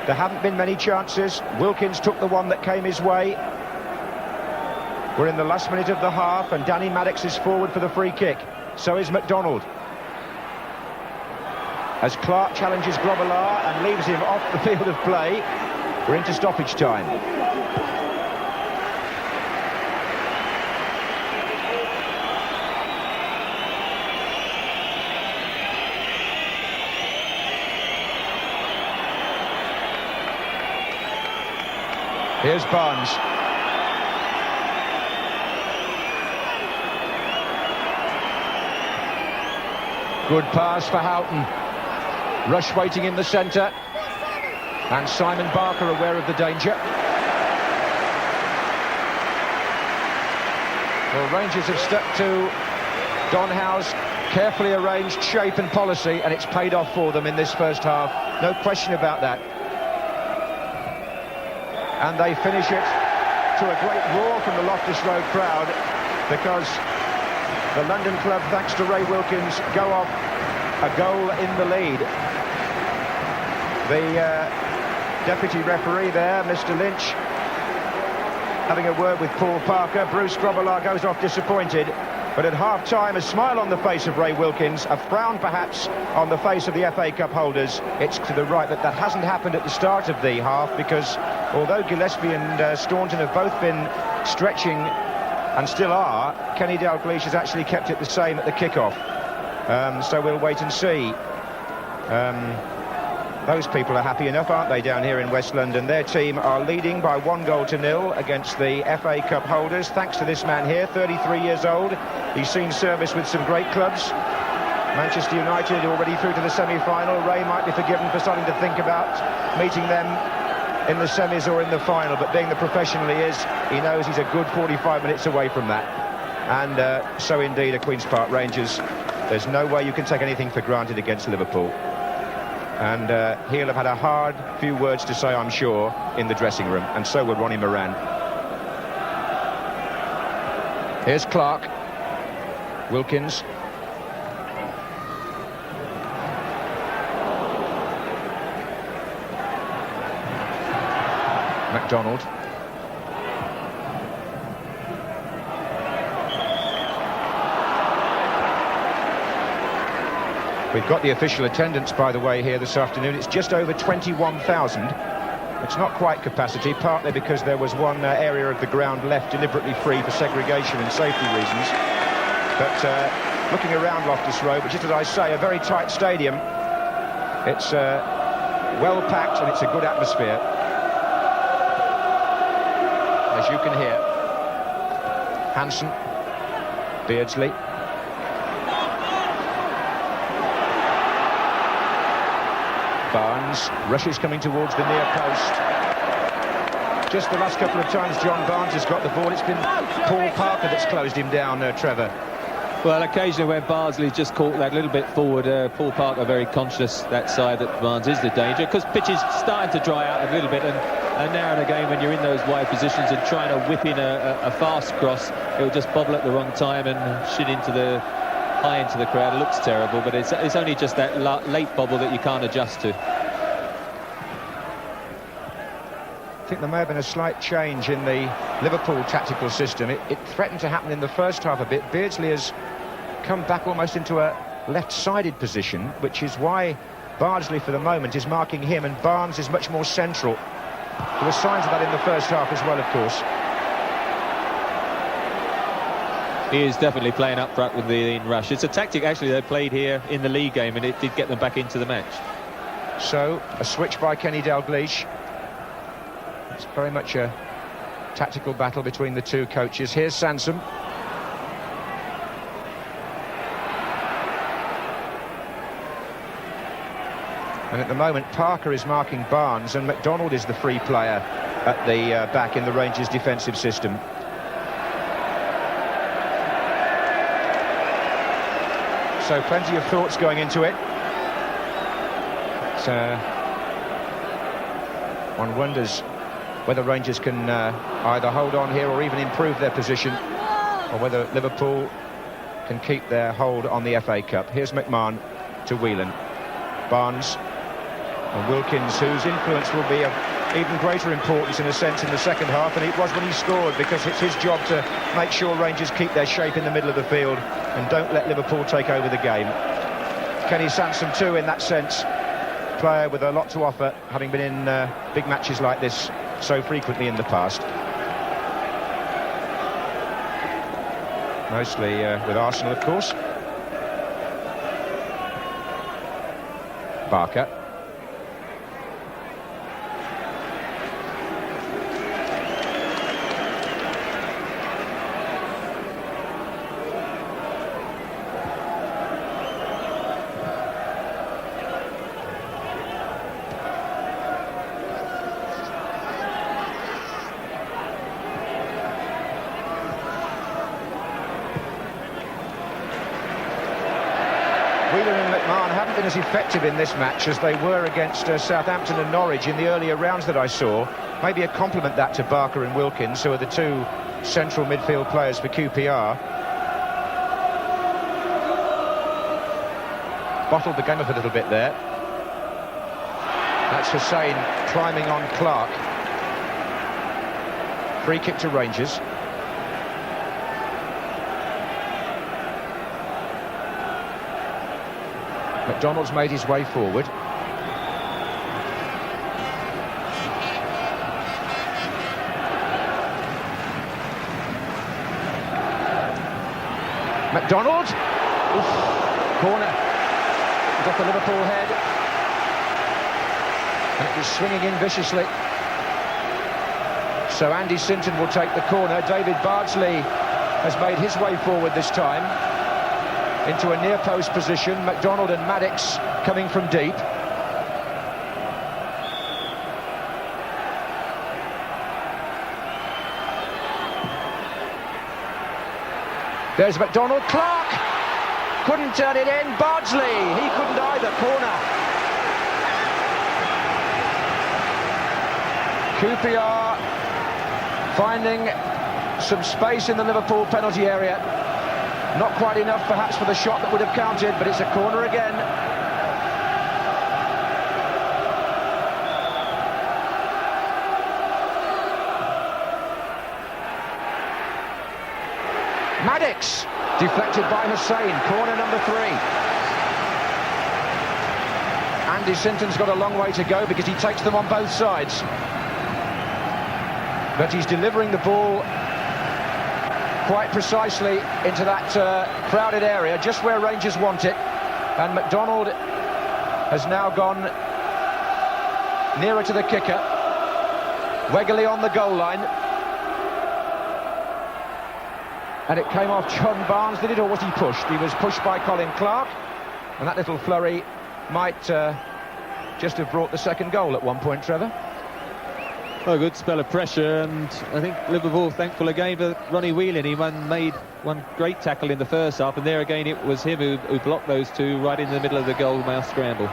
There haven't been many chances. Wilkins took the one that came his way. We're in the last minute of the half, and Danny Maddox is forward for the free kick. So is McDonald. As Clark challenges Grobbelaar and leaves him off the field of play, we're into stoppage time. Here's Barnes. Good pass for Houghton. Rush waiting in the centre. And Simon Barker aware of the danger. Well, Rangers have stuck to Don Howe's carefully arranged shape and policy, and it's paid off for them in this first half. No question about that. And they finish it to a great roar from the Loftus Road crowd, because the London club, thanks to Ray Wilkins, go off a goal in the lead. The deputy referee there, Mr. Lynch, having a word with Paul Parker. Bruce Grobbelaar goes off disappointed, but at half-time, a smile on the face of Ray Wilkins, a frown perhaps on the face of the FA Cup holders. It's to the right that hasn't happened at the start of the half, because although Gillespie and Staunton have both been stretching and still are, Kenny Dalglish has actually kept it the same at the kick-off. So we'll wait and see. Those people are happy enough, aren't they, down here in West London? Their team are leading by 1-0 against the FA Cup holders, thanks to this man here, 33 years old. He's seen service with some great clubs. Manchester United already through to the semi-final. Ray might be forgiven for starting to think about meeting them in the semis or in the final, but being the professional he is, he knows he's a good 45 minutes away from that. And so indeed are Queen's Park Rangers. There's no way you can take anything for granted against Liverpool. And he'll have had a hard few words to say, I'm sure, in the dressing room, and so would Ronnie Moran. Here's Clark. Wilkins. MacDonald. We've got the official attendance, by the way, here this afternoon. It's just over 21,000. It's not quite capacity, partly because there was one area of the ground left deliberately free for segregation and safety reasons. But looking around Loftus Road, which is, as I say, a very tight stadium, it's well packed and it's a good atmosphere, as you can hear. Hansen, Beardsley. Barnes, rushes coming towards the near post. Just the last couple of times John Barnes has got the ball, it's been Paul Parker that's closed him down, Trevor. Well, occasionally when Bardsley's just caught that little bit forward, Paul Parker very conscious that side that Barnes is the danger, because pitch is starting to dry out a little bit, and now and again when you're in those wide positions and trying to whip in a fast cross, it'll just bobble at the wrong time and shit into the high into the crowd. It looks terrible, but it's only just that late bobble that you can't adjust to. I think there may have been a slight change in the Liverpool tactical system. It threatened to happen in the first half a bit. Beardsley has come back almost into a left-sided position, which is why Bardsley for the moment is marking him, and Barnes is much more central. There were signs of that in the first half as well, of course. He is definitely playing up front with the rush. It's a tactic actually they played here in the league game, and it did get them back into the match. So a switch by Kenny Dalglish. It's very much a tactical battle between the two coaches. Here's Sansom. And at the moment Parker is marking Barnes, and MacDonald is the free player at the back in the Rangers defensive system. So plenty of thoughts going into it. One wonders whether Rangers can either hold on here or even improve their position, or whether Liverpool can keep their hold on the FA Cup. Here's McMahon to Whelan. Barnes and Wilkins, whose influence will be of even greater importance in a sense in the second half, and it was when he scored, because it's his job to make sure Rangers keep their shape in the middle of the field and don't let Liverpool take over the game. Kenny Sansom too, in that sense, player with a lot to offer, having been in big matches like this so frequently in the past. Mostly with Arsenal, of course. Barker. Whelan and McMahon haven't been as effective in this match as they were against Southampton and Norwich in the earlier rounds that I saw. Maybe a compliment that to Barker and Wilkins, who are the two central midfield players for QPR. Bottled the game up a little bit there. That's Hussain climbing on Clark. Free kick to Rangers. McDonald's made his way forward. McDonald. Oof. Corner. Got the Liverpool head. And it was swinging in viciously. So Andy Sinton will take the corner. David Bardsley has made his way forward this time into a near post position. McDonald and Maddox coming from deep. There's McDonald. Clark couldn't turn it in. Bardsley, he couldn't either. Corner. QPR finding some space in the Liverpool penalty area. Not quite enough perhaps for the shot that would have counted, but it's a corner again. Maddox, deflected by Hussain, corner number 3. Andy Sinton's got a long way to go because he takes them on both sides. But he's delivering the ball quite precisely into that crowded area, just where Rangers want it. And McDonald has now gone nearer to the kicker. Wegley on the goal line. And it came off John Barnes, did it, or was he pushed? He was pushed by Colin Clark, and that little flurry might just have brought the second goal at one point, Trevor. Well, a good spell of pressure, and I think Liverpool thankful again for Ronnie Whelan. He made one great tackle in the first half, and there again it was him who blocked those two right in the middle of the goal-mouth scramble.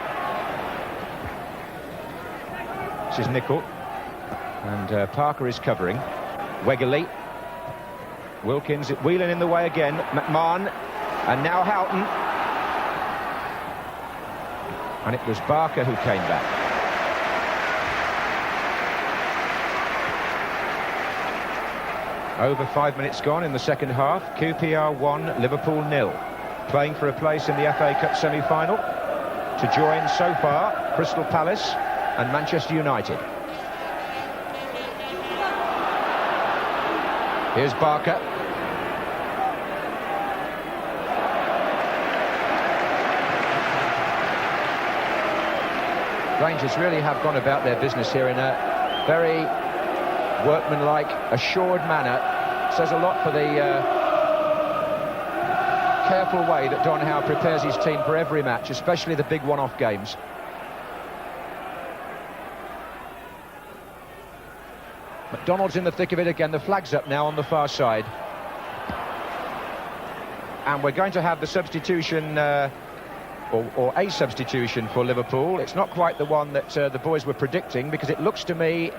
This is Nicol, and Parker is covering. Wegley. Wilkins, Whelan in the way again. McMahon, and now Houghton. And it was Barker who came back. Over 5 minutes gone in the second half. QPR 1, Liverpool 0. Playing for a place in the FA Cup semi-final to join so far Crystal Palace and Manchester United. Here's Barker. Rangers really have gone about their business here in a very workmanlike, assured manner. Says a lot for the careful way that Don Howe prepares his team for every match, especially the big one-off games. McDonald's in the thick of it again. The flag's up now on the far side. And we're going to have the substitution, or a substitution for Liverpool. It's not quite the one that the boys were predicting, because it looks to me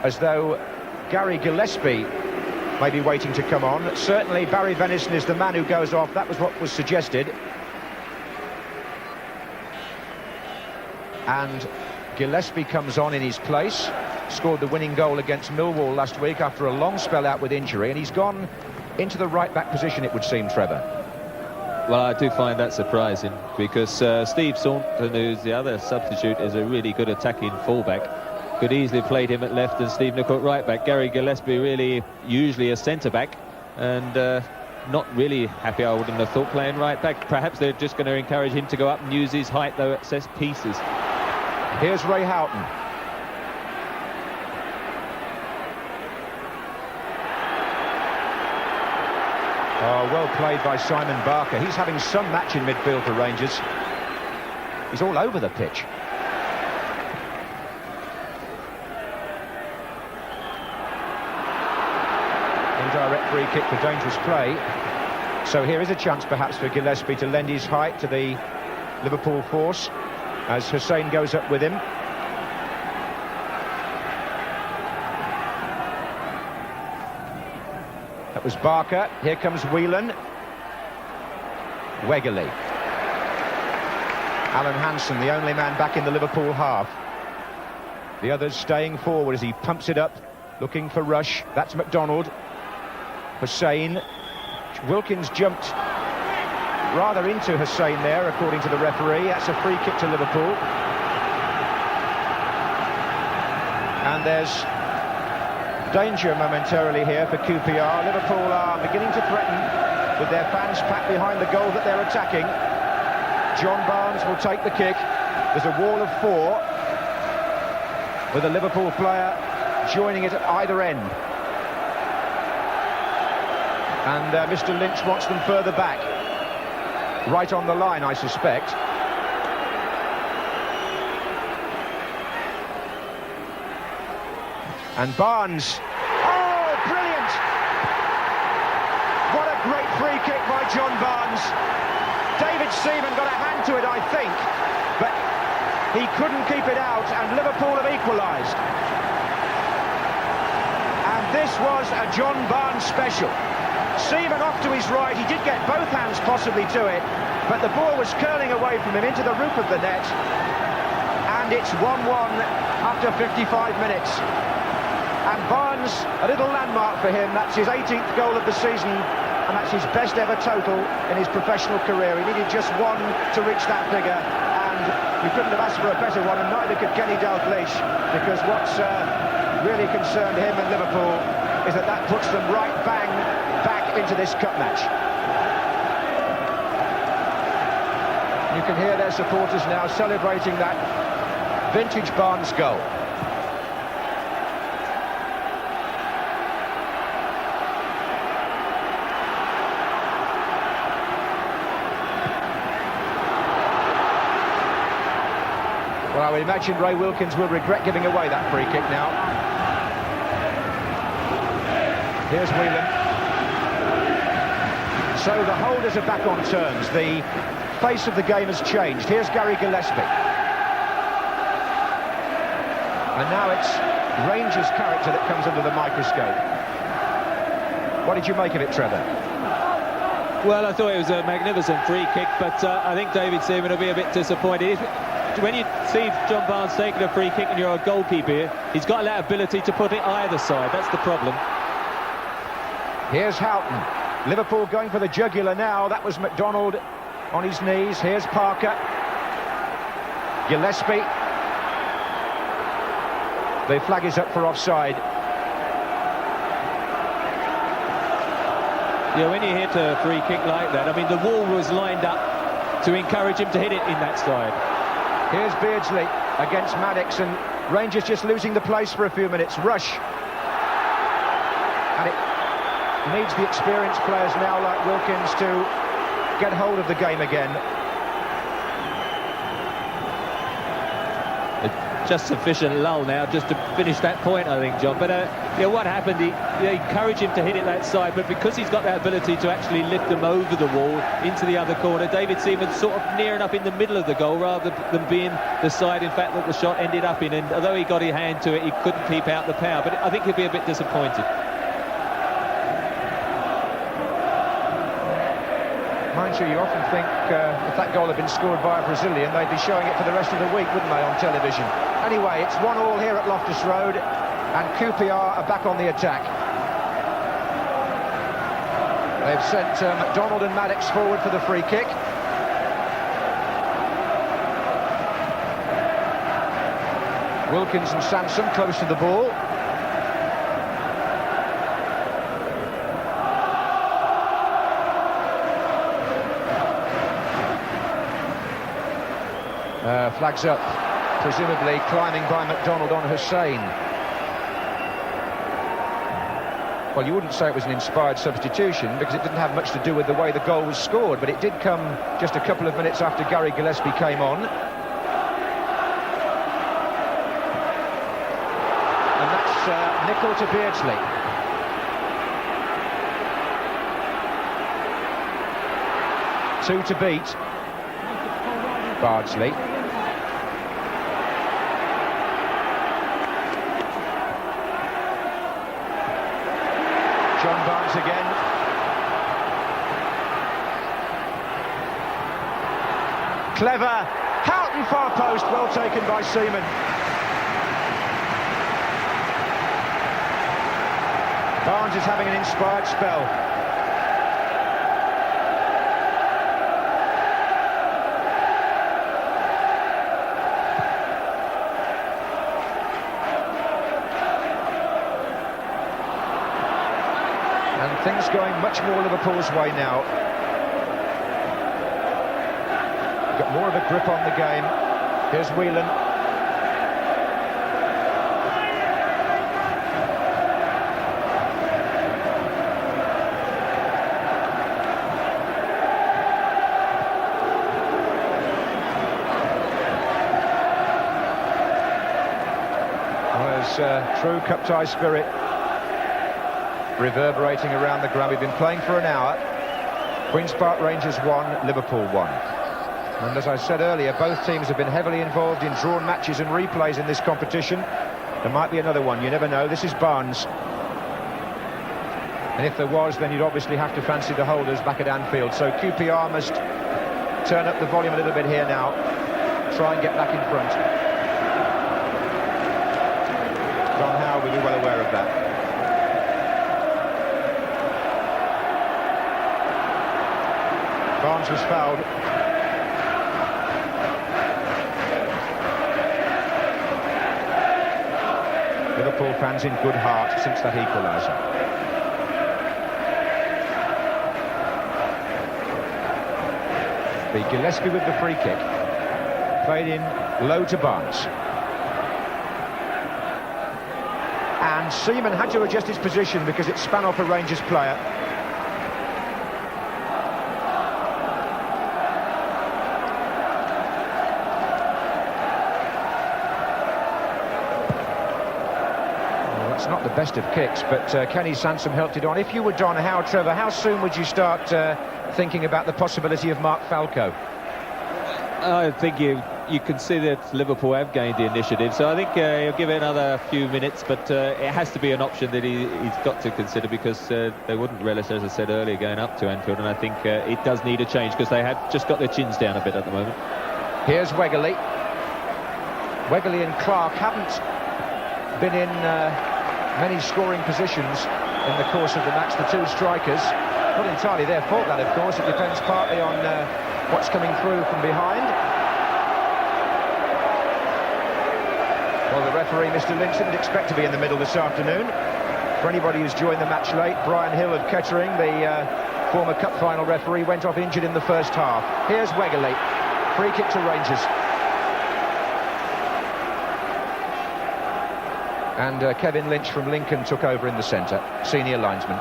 as though Gary Gillespie may be waiting to come on. Certainly Barry Venison is the man who goes off. That was what was suggested. And Gillespie comes on in his place. Scored the winning goal against Millwall last week after a long spell out with injury, and he's gone into the right-back position, it would seem, Trevor. Well, I do find that surprising, because Steve Saunton, who's the other substitute, is a really good attacking fullback. Could easily played him at left and Steve Nicol at right back. Gary Gillespie really usually a centre back, and not really happy, I wouldn't have thought, playing right back. Perhaps they're just going to encourage him to go up and use his height, though, at set pieces. Here's Ray Houghton. Oh, well played by Simon Barker. He's having some match in midfield for Rangers. He's all over the pitch. Indirect free kick for dangerous play. So here is a chance perhaps for Gillespie to lend his height to the Liverpool force as Hussein goes up with him. That was Barker. Here comes Whelan. Wegerle. Alan Hansen, the only man back in the Liverpool half. The others staying forward as he pumps it up, looking for Rush. That's McDonald. Hussein. Wilkins jumped rather into Hussein there, according to the referee. That's a free kick to Liverpool. And there's danger momentarily here for QPR. Liverpool are beginning to threaten with their fans packed behind the goal that they're attacking. John Barnes will take the kick. There's a wall of four with a Liverpool player joining it at either end. And Mr. Lynch wants them further back. Right on the line, I suspect. And Barnes. Oh, brilliant! What a great free kick by John Barnes. David Seaman got a hand to it, I think, but he couldn't keep it out, and Liverpool have equalised. And this was a John Barnes special. Seaman off to his right, he did get both hands possibly to it, but the ball was curling away from him into the roof of the net, and it's 1-1 after 55 minutes. And Barnes, a little landmark for him. That's his 18th goal of the season, and that's his best ever total in his professional career. He needed just one to reach that figure, and we couldn't have asked for a better one, and neither could Kenny Dalglish, because what's really concerned him and Liverpool is that puts them right bang back into this cup match. You can hear their supporters now celebrating that vintage Barnes goal. Well, I would imagine Ray Wilkins will regret giving away that free kick now. Here's Whelan. So the holders are back on terms. The face of the game has changed. Here's Gary Gillespie. And now it's Rangers' character that comes under the microscope. What did you make of it, Trevor? Well, I thought it was a magnificent free kick, but I think David Seaman will be a bit disappointed. When you see John Barnes taking a free kick and you're a goalkeeper, he's got that ability to put it either side. That's the problem. Here's Houghton. Liverpool going for the jugular now. That was McDonald on his knees. Here's Parker. Gillespie. The flag is up for offside. Yeah, when you hit a free kick like that, I mean, the wall was lined up to encourage him to hit it in that side. Here's Beardsley against Maddox, and Rangers just losing the place for a few minutes. Rush. And it needs the experienced players now like Wilkins to get hold of the game again. Just sufficient lull now just to finish that point, I think, John. But yeah, what happened, he encouraged him to hit it that side, but because he's got that ability to actually lift them over the wall into the other corner, David Seaman's sort of near enough in the middle of the goal rather than being the side, in fact, that the shot ended up in. And although he got his hand to it, he couldn't keep out the power. But I think he'll be a bit disappointed. Mind you, you often think if that goal had been scored by a Brazilian, they'd be showing it for the rest of the week, wouldn't they, on television? Anyway, it's 1-1 here at Loftus Road, and QPR are back on the attack. They've sent McDonald and Maddox forward for the free kick. Wilkins and Sansom close to the ball. Flags up, presumably climbing by McDonald on Hussein. Well, you wouldn't say it was an inspired substitution because it didn't have much to do with the way the goal was scored, but it did come just a couple of minutes after Gary Gillespie came on. And that's Nicol to Beardsley. 2 to beat. Bardsley. John Barnes again. Clever. Houghton far post, well taken by Seaman. Barnes is having an inspired spell. And things going much more Liverpool's way now. Got more of a grip on the game. Here's Whelan. There's true cup tie spirit reverberating around the ground. We've been playing for an hour. Queen's Park Rangers 1, Liverpool 1. And as I said earlier, both teams have been heavily involved in drawn matches and replays in this competition. There might be another one, you never know. This is Barnes. And if there was, then you'd obviously have to fancy the holders back at Anfield. So QPR must turn up the volume a little bit here now. Try and get back in front. Don Howe will be well aware of that. Barnes was fouled. Liverpool fans in good heart since that equaliser. Gillespie with the free kick. Played in low to Barnes. And Seaman had to adjust his position because it span off a Rangers player. It's not the best of kicks, but Kenny Sansom helped it on. If you were Don Howe, Trevor, how soon would you start thinking about the possibility of Mark Falco? I think you consider Liverpool have gained the initiative, so I think he'll give it another few minutes, but it has to be an option that he's got to consider, because they wouldn't relish, as I said earlier, going up to Anfield, and I think it does need a change, because they have just got their chins down a bit at the moment. Here's Wegerle. Wegerle and Clark haven't been in many scoring positions in the course of the match, the two strikers. Not entirely their fault, that, of course. It depends partly on what's coming through from behind. Well, the referee, Mr. Lynch, didn't expect to be in the middle this afternoon. For anybody who's joined the match late, Brian Hill of Kettering, the former cup final referee, went off injured in the first half. Here's Wegerle. Free kick to Rangers. And Kevin Lynch from Lincoln took over in the centre, senior linesman.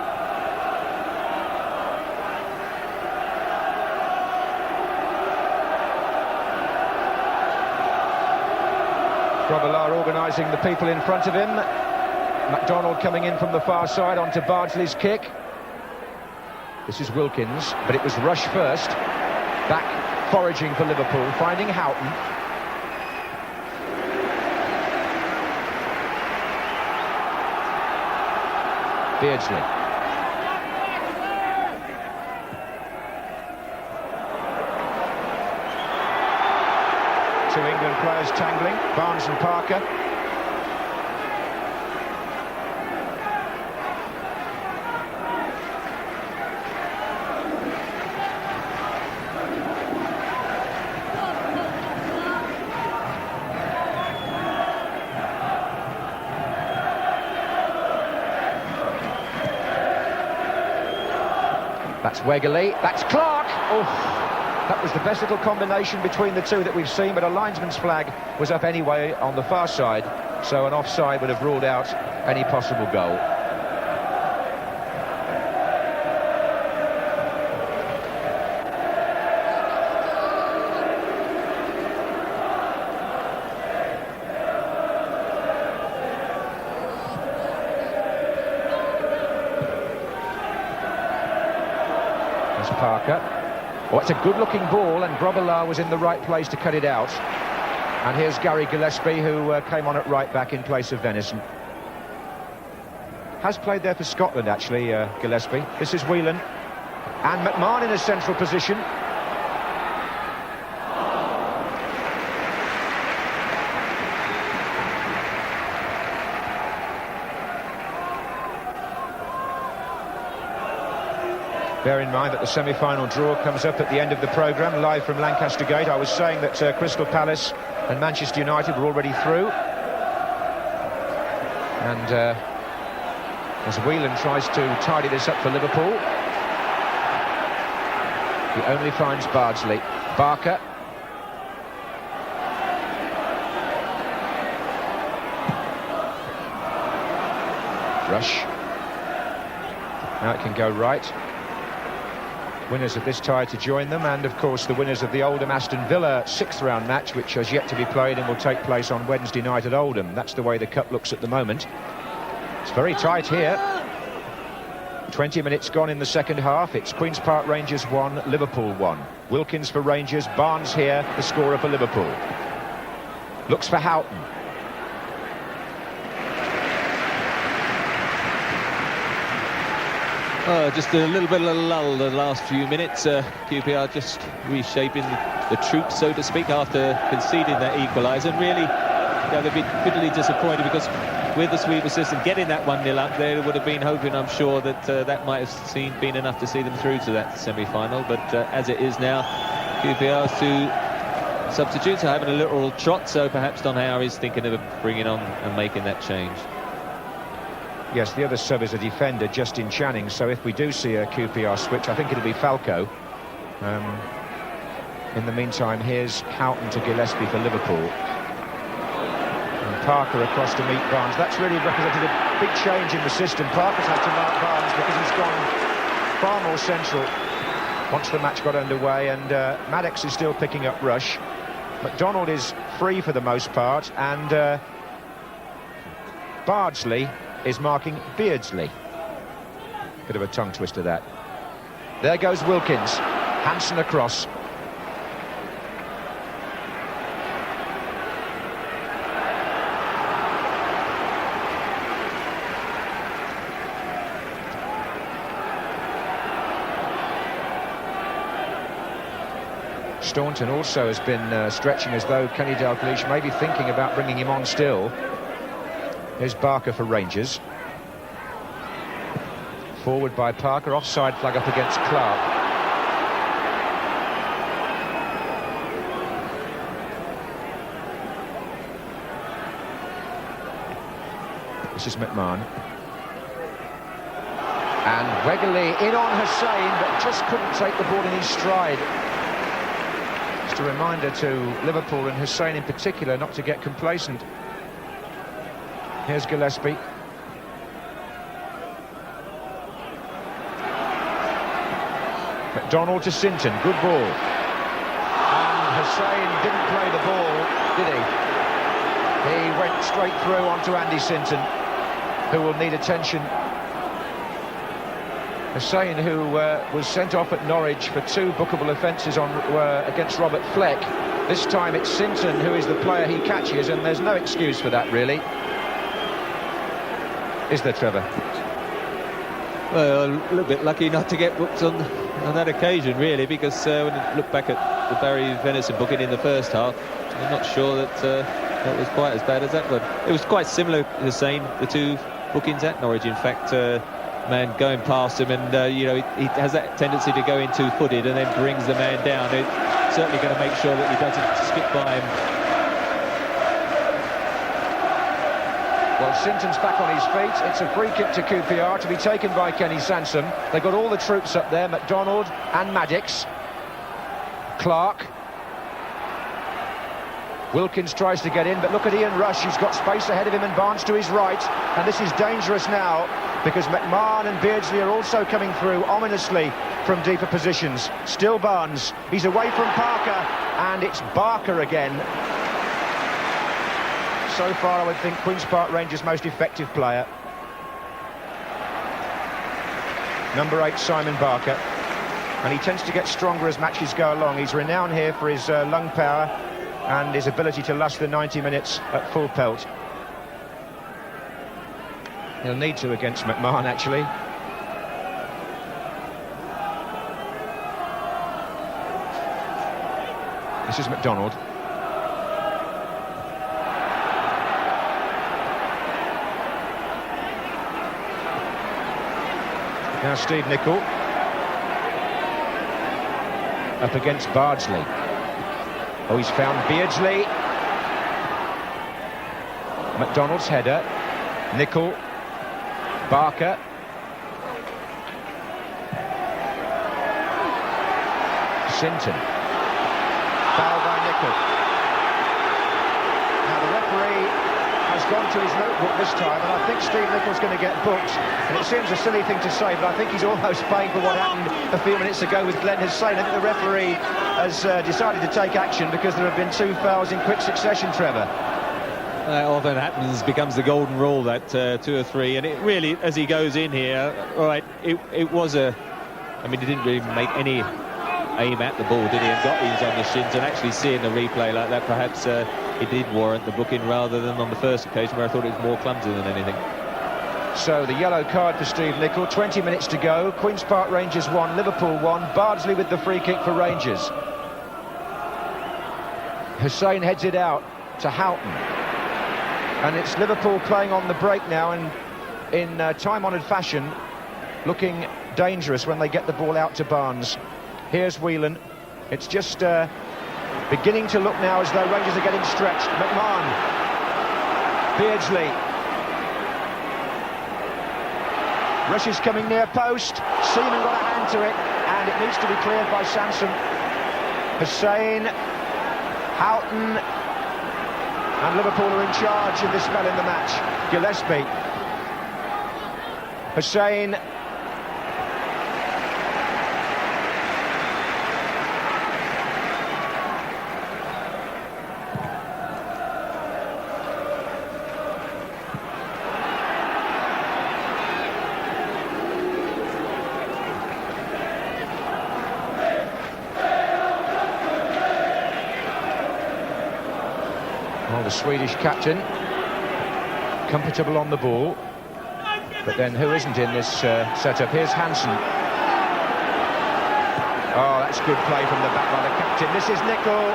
Grobbelaar organising the people in front of him. MacDonald coming in from the far side onto Bardsley's kick. This is Wilkins, but it was Rush first. Back foraging for Liverpool, finding Houghton. Beardsley. Two England players tangling, Barnes and Parker. That's Wegerle, that's Clark! Oh, that was the best little combination between the two that we've seen, but a linesman's flag was up anyway on the far side, so an offside would have ruled out any possible goal. Parker. Oh, it's a good-looking ball, and Grobbelaar was in the right place to cut it out. And here's Gary Gillespie, who came on at right back in place of Venison. Has played there for Scotland, actually, Gillespie. This is Whelan. And McMahon in a central position. Bear in mind that the semi-final draw comes up at the end of the programme, live from Lancaster Gate. I was saying that Crystal Palace and Manchester United were already through. And as Whelan tries to tidy this up for Liverpool, he only finds Bardsley. Barker. Rush. Now it can go right. Winners of this tie to join them, and of course the winners of the Oldham-Aston Villa 6th round match, which has yet to be played and will take place on Wednesday night at Oldham. That's the way the cup looks at the moment. It's very tight here. 20 minutes gone in the second half. It's Queen's Park Rangers 1, Liverpool 1. Wilkins for Rangers, Barnes here, the scorer for Liverpool. Looks for Houghton. Just a little bit of a lull the last few minutes. QPR just reshaping the troops, so to speak, after conceding that equaliser. And really, they've been bitterly disappointed because with the sweep assist getting that 1-0 up, they would have been hoping, I'm sure, that that might have been enough to see them through to that semi-final. But as it is now, QPR's two substitutes are having a literal trot, so perhaps Don Howe is thinking of bringing on and making that change. Yes, the other sub is a defender, Justin Channing, so if we do see a QPR switch, I think it'll be Falco. In the meantime, here's Houghton to Gillespie for Liverpool. And Parker across to meet Barnes. That's really represented a big change in the system. Parker's had to mark Barnes because he's gone far more central once the match got underway, and Maddox is still picking up rush. McDonald is free for the most part, and Bardsley is marking Beardsley. Bit of a tongue twister, that. There goes Wilkins. Hansen across. Staunton also has been stretching, as though Kenny Dalglish may be thinking about bringing him on still. Here's Barker for Rangers. Forward by Parker, offside flag up against Clark. This is McMahon. And Wegerle in on Hussain, but just couldn't take the ball in his stride. Just a reminder to Liverpool and Hussain in particular not to get complacent. Here's Gillespie. McDonald to Sinton, good ball. And Hussain didn't play the ball, did he? He went straight through onto Andy Sinton, who will need attention. Hussain, who was sent off at Norwich for 2 bookable offences against Robert Fleck. This time it's Sinton who is the player he catches, and there's no excuse for that, really. Is there, Trevor? Well, a little bit lucky not to get booked on that occasion, really, because when you look back at the Barry Venison booking in the first half, I'm not sure that that was quite as bad as that one. It was quite similar, Hussain, the 2 bookings at Norwich. In fact, man going past him, and you know, he has that tendency to go in 2-footed and then brings the man down. It's certainly going to make sure that he doesn't skip by him. Well, Sinton's back on his feet. It's a free kick to QPR to be taken by Kenny Sansom. They've got all the troops up there, McDonald and Maddox. Clark. Wilkins tries to get in, but look at Ian Rush. He's got space ahead of him, and Barnes to his right. And this is dangerous now, because McMahon and Beardsley are also coming through ominously from deeper positions. Still Barnes. He's away from Parker, and it's Barker again. So far, I would think Queen's Park Rangers' most effective player. Number 8, Simon Barker. and he tends to get stronger as matches go along. He's renowned here for his lung power and his ability to last the 90 minutes at full pelt. He'll need to against McMahon, actually. This is McDonald. Now Steve Nicol up against Bardsley. Oh, he's found Beardsley. McDonald's header. Nicol. Barker. Sinton. Foul by Nicol. Now the referee has gone to his notebook this time, and I think Steve Nicol's going to get booked. And it seems a silly thing to say, but I think he's almost paying for what happened a few minutes ago with Glenn Hussein. I think the referee has decided to take action because there have been 2 fouls in quick succession, Trevor. That often happens, becomes the golden rule, that 2 or 3, and it really, as he goes in here, all right, it was a, I mean, he didn't really make any aim at the ball, did he, and got his on the shins, and actually seeing the replay like that, perhaps it did warrant the booking rather than on the first occasion where I thought it was more clumsy than anything. So the yellow card for Steve Nicol, 20 minutes to go. Queen's Park Rangers 1, Liverpool 1. Bardsley with the free kick for Rangers. Hussein heads it out to Houghton. And it's Liverpool playing on the break now, and in time-honoured fashion, looking dangerous when they get the ball out to Barnes. Here's Whelan. It's just beginning to look now as though Rangers are getting stretched. McMahon. Beardsley. Rushes coming near post. Seaman got a hand to it, and it needs to be cleared by Sansom. Hussein. Houghton. And Liverpool are in charge of this spell in the match. Gillespie. Hussein. Well, the Swedish captain, comfortable on the ball, but then who isn't in this setup? Here's Hansen. Oh, that's good play from the back by the captain. This is Nicol,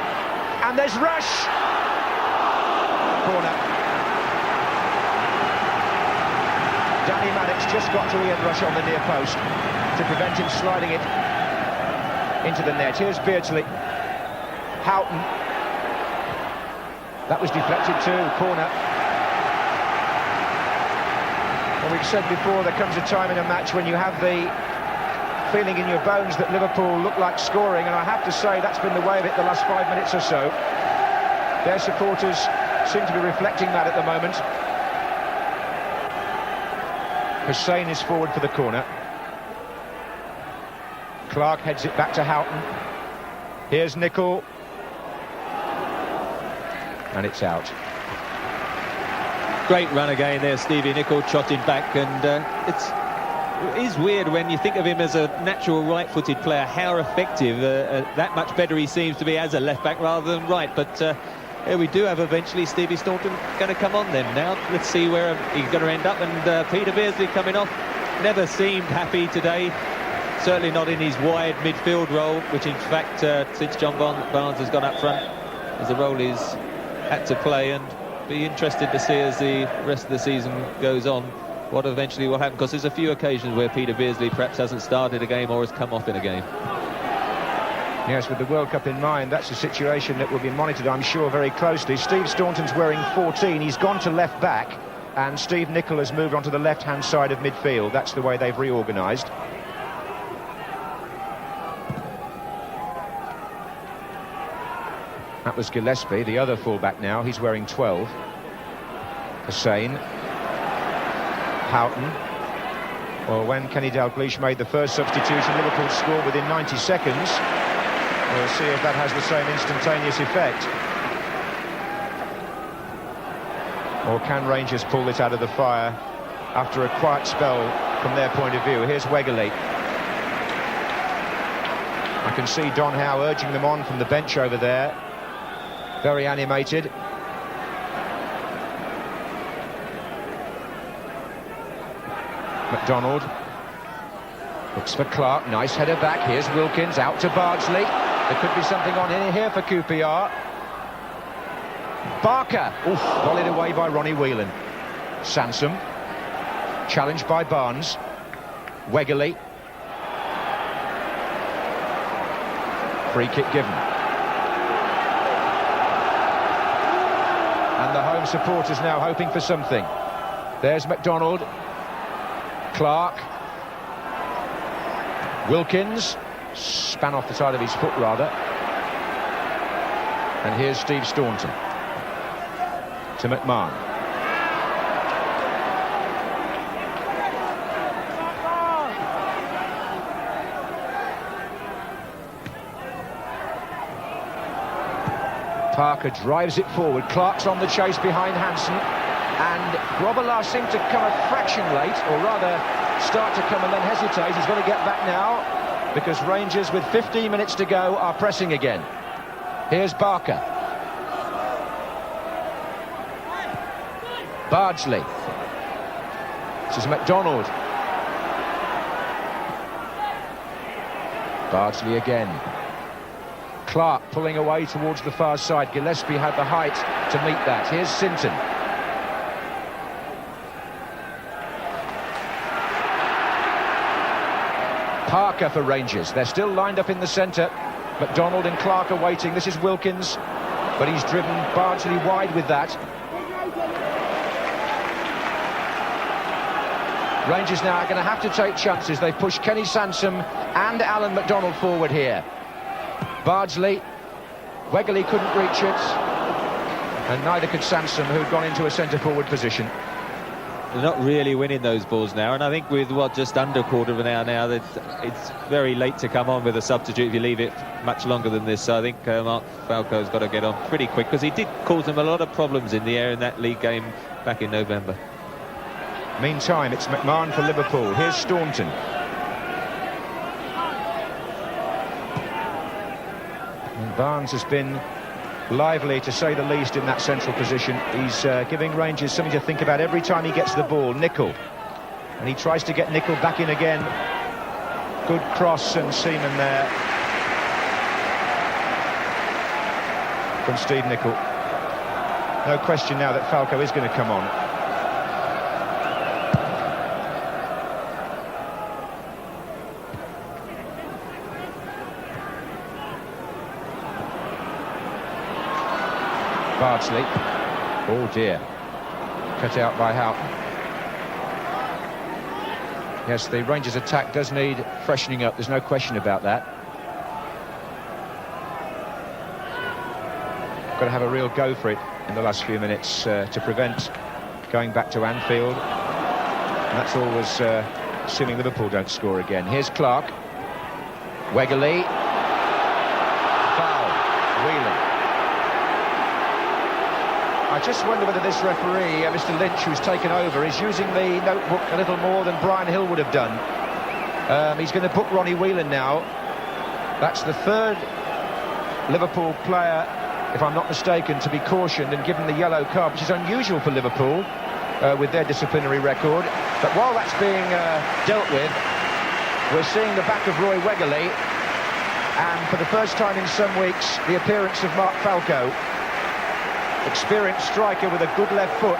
and there's Rush. Corner. Danny Maddox just got to Ian Rush on the near post to prevent him sliding it into the net. Here's Beardsley. Houghton. That was deflected too, corner. Well, we've said before, there comes a time in a match when you have the feeling in your bones that Liverpool look like scoring, and I have to say that's been the way of it the last 5 minutes or so. Their supporters seem to be reflecting that at the moment. Hussein is forward for the corner. Clark heads it back to Houghton. Here's Nicol. And it's out. Great run again there, Stevie Nicol trotting back, and it is weird when you think of him as a natural right-footed player, how effective, that much better he seems to be as a left-back rather than right, but here we do have eventually Stevie Staunton going to come on then. Now let's see where he's going to end up, and Peter Beardsley coming off, never seemed happy today, certainly not in his wide midfield role, which in fact since John Barnes has gone up front, as the role is had to play, and be interested to see as the rest of the season goes on what eventually will happen, because there's a few occasions where Peter Beardsley perhaps hasn't started a game or has come off in a game. Yes, with the World Cup in mind, that's a situation that will be monitored, I'm sure, very closely. Steve Staunton's wearing 14, he's gone to left back, and Steve Nicol has moved onto the left-hand side of midfield. That's the way they've reorganised. That was Gillespie, the other fullback now. He's wearing 12. Hussein. Houghton. Well, when Kenny Dalglish made the first substitution, Liverpool scored within 90 seconds. We'll see if that has the same instantaneous effect. Or can Rangers pull it out of the fire after a quiet spell from their point of view? Here's Wegerle. can see Don Howe urging them on from the bench over there. Very animated. McDonald looks for Clark. Nice header back. Here's Wilkins out to Bardsley. There could be something on in here for QPR. Barker. Oof, volleyed away by Ronnie Whelan. Sansom. Challenged by Barnes. Wegerle. Free kick given. And the home supporters now hoping for something. There's McDonald. Clark. Wilkins. Span off the side of his foot, rather. And here's Steve Staunton. To McMahon. Parker drives it forward. Clark's on the chase behind Hansen. And Grobbelaar seemed to come a fraction late, or rather start to come and then hesitate. He's got to get back now, because Rangers, with 15 minutes to go, are pressing again. Here's Barker. Bardsley. This is McDonald. Bardsley again. Clark pulling away towards the far side. Gillespie had the height to meet that. Here's Sinton. Parker for Rangers. They're still lined up in the centre. McDonald and Clark are waiting. This is Wilkins, but he's driven Bardsley wide with that. Rangers now are going to have to take chances. They've pushed Kenny Sansom and Alan McDonald forward here. Bardsley. Wegerle couldn't reach it, and neither could Sansom, who'd gone into a centre-forward position. They're not really winning those balls now, and I think with just under a quarter of an hour now, that it's very late to come on with a substitute if you leave it much longer than this. So I think Mark Falco's got to get on pretty quick, because he did cause them a lot of problems in the air in that league game back in November. Meantime, it's McMahon for Liverpool. Here's Staunton. And Barnes has been lively, to say the least, in that central position. He's giving Rangers something to think about every time he gets the ball. Nicol. And he tries to get Nicol back in again. Good cross and Seaman there from Steve Nicol. No question now that Falco is going to come on. Bardsley. Oh dear. Cut out by Houghton. Yes, the Rangers attack does need freshening up, there's no question about that. Got to have a real go for it in the last few minutes to prevent going back to Anfield. And that's always assuming Liverpool don't score again. Here's Clark. Wegerle. Foul. Whelan. I just wonder whether this referee, Mr. Lynch, who's taken over, is using the notebook a little more than Brian Hill would have done. He's going to book Ronnie Whelan now. That's the third Liverpool player, if I'm not mistaken, to be cautioned and given the yellow card, which is unusual for Liverpool with their disciplinary record. But while that's being dealt with, we're seeing the back of Roy Wegerle, and for the first time in some weeks, the appearance of Mark Falco. Experienced striker with a good left foot,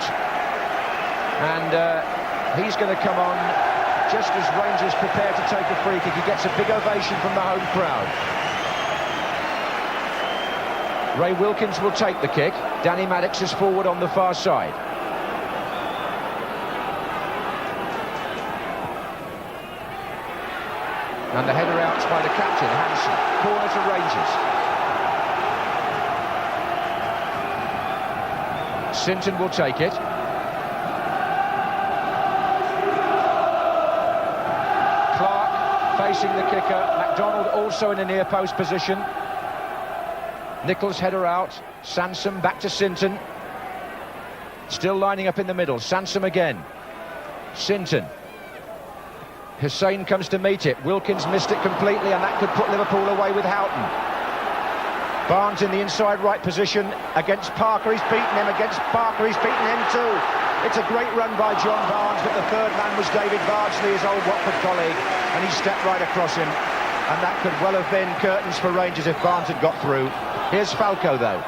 and he's going to come on just as Rangers prepare to take a free kick. He gets a big ovation from the home crowd. Ray Wilkins will take the kick. Danny Maddox is forward on the far side. And the header out by the captain, Hansen. Corner to Rangers. Sinton will take it. Clark facing the kicker. McDonald also in a near post position. Nichols header out. Sansom back to Sinton. Still lining up in the middle. Sansom again. Sinton. Hussein comes to meet it. Wilkins missed it completely, and that could put Liverpool away with Houghton. Barnes in the inside right position against Parker. He's beaten him. Against Parker, he's beaten him too. It's a great run by John Barnes, but the third man was David Bardsley, his old Watford colleague, and he stepped right across him. And that could well have been curtains for Rangers if Barnes had got through. Here's Falco, though.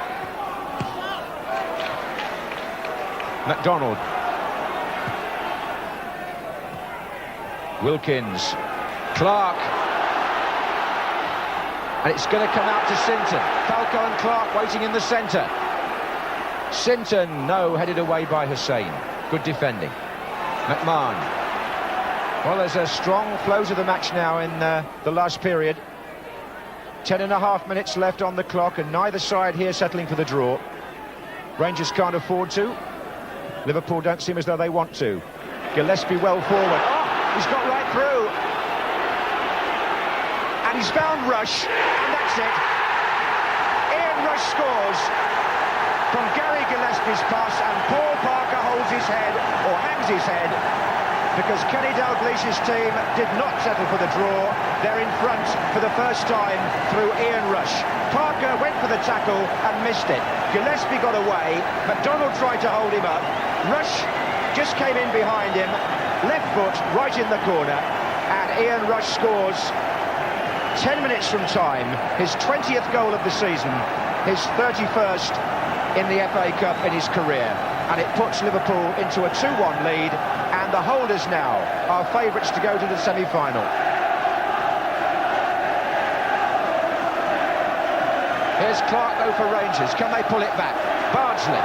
McDonald. Wilkins. Clark. And it's going to come out to Sinton. Falco and Clark waiting in the centre. Sinton, no, headed away by Hussein. Good defending. McMahon. Well, there's a strong flow to the match now in the last period. 10.5 minutes left on the clock, and neither side here settling for the draw. Rangers can't afford to. Liverpool don't seem as though they want to. Gillespie well forward. Oh, he's got right through. And he's found Rush, and that's it. Ian Rush scores from Gary Gillespie's pass, and Paul Parker holds his head, or hangs his head, because Kenny Dalglish's team did not settle for the draw. They're in front for the first time through Ian Rush. Parker went for the tackle and missed it. Gillespie got away. McDonald tried to hold him up. Rush just came in behind him, left foot right in the corner, and Ian Rush scores 10 minutes from time, his 20th goal of the season, his 31st in the FA Cup in his career, and it puts Liverpool into a 2-1 lead, and the holders now are favourites to go to the semi-final. Here's Clark though for Rangers. Can they pull it back? Bardsley.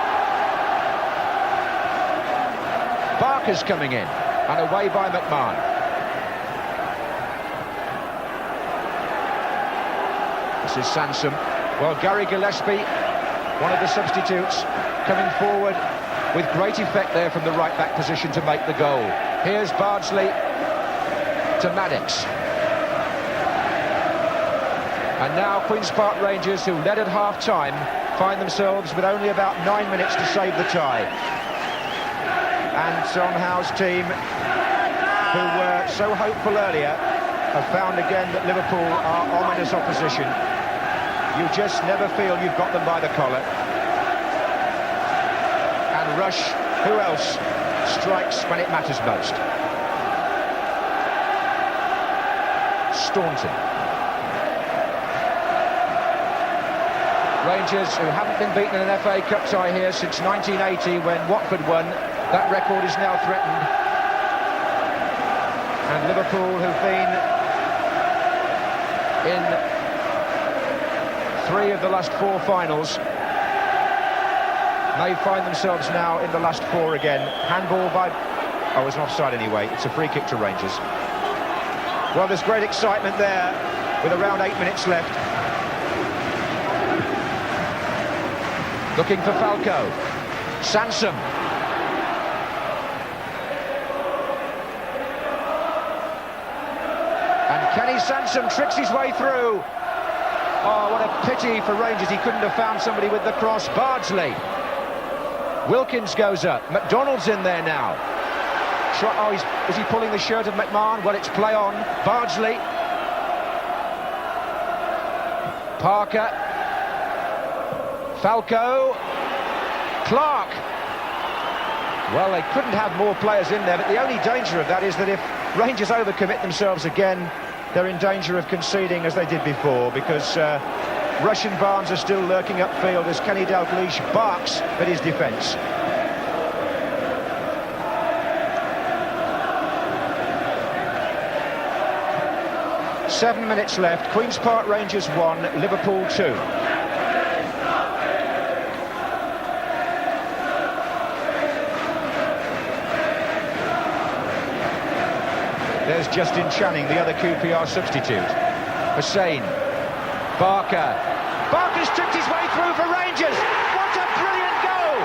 Barker's coming in, and away by McMahon. This is Sansom. Well, Gary Gillespie, one of the substitutes, coming forward with great effect there from the right-back position to make the goal. Here's Bardsley to Maddox. And now Queen's Park Rangers, who led at half-time, find themselves with only about 9 minutes to save the tie. And Son Howe's team, who were so hopeful earlier, have found again that Liverpool are ominous opposition. You just never feel you've got them by the collar. And Rush, who else, strikes when it matters most. Staunton. Rangers, who haven't been beaten in an FA Cup tie here since 1980 when Watford won. That record is now threatened. And Liverpool, who've been in 3 of the last 4 finals, may find themselves now in the last 4 again. Handball by... Oh, it's an offside anyway. It's a free kick to Rangers. Well, there's great excitement there with around 8 minutes left. Looking for Falco. Sansom. And Kenny Sansom tricks his way through. Oh, what a pity for Rangers. He couldn't have found somebody with the cross. Bardsley. Wilkins goes up. McDonald's in there now. Oh, is he pulling the shirt of McMahon? Well, it's play on. Bardsley. Parker. Falco. Clark. Well, they couldn't have more players in there, but the only danger of that is that if Rangers overcommit themselves again, they're in danger of conceding as they did before, because Rush and Barnes are still lurking upfield as Kenny Dalglish barks at his defence. Seven minutes left. Queen's Park Rangers 1, Liverpool 2. There's Justin Channing, the other QPR substitute. Hussein. Barker. Barker's tricked his way through for Rangers. What a brilliant goal!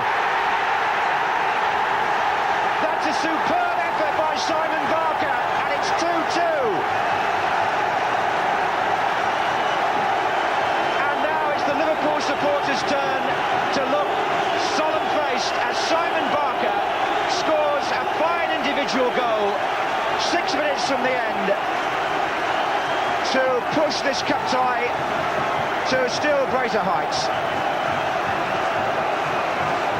That's a superb effort by Simon Barker, and it's 2-2. And now it's the Liverpool supporters' turn to look solemn-faced as Simon Barker scores a fine individual goal. 6 minutes from the end to push this cup tie to still greater heights.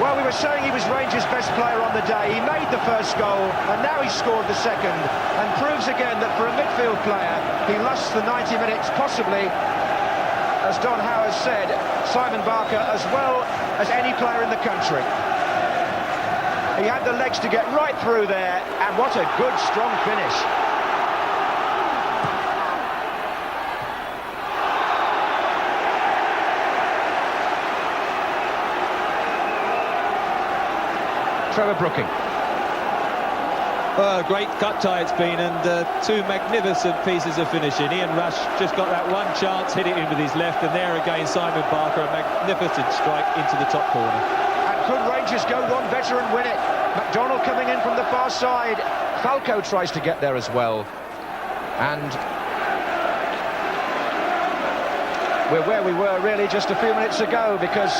Well, we were saying he was Rangers' best player on the day. He made the first goal, and now he's scored the second, and proves again that for a midfield player, he lost the 90 minutes, possibly, as Don Howe has said, Simon Barker, as well as any player in the country. He had the legs to get right through there, and what a good, strong finish. Trevor Brooking. Well, great cut tie it's been, and two magnificent pieces of finishing. Ian Rush just got that one chance, hit it in with his left, and there again Simon Barker, a magnificent strike into the top corner. And could Rangers go one better and win it? McDonald coming in from the far side. Falco tries to get there as well. And we're where we were really just a few minutes ago, because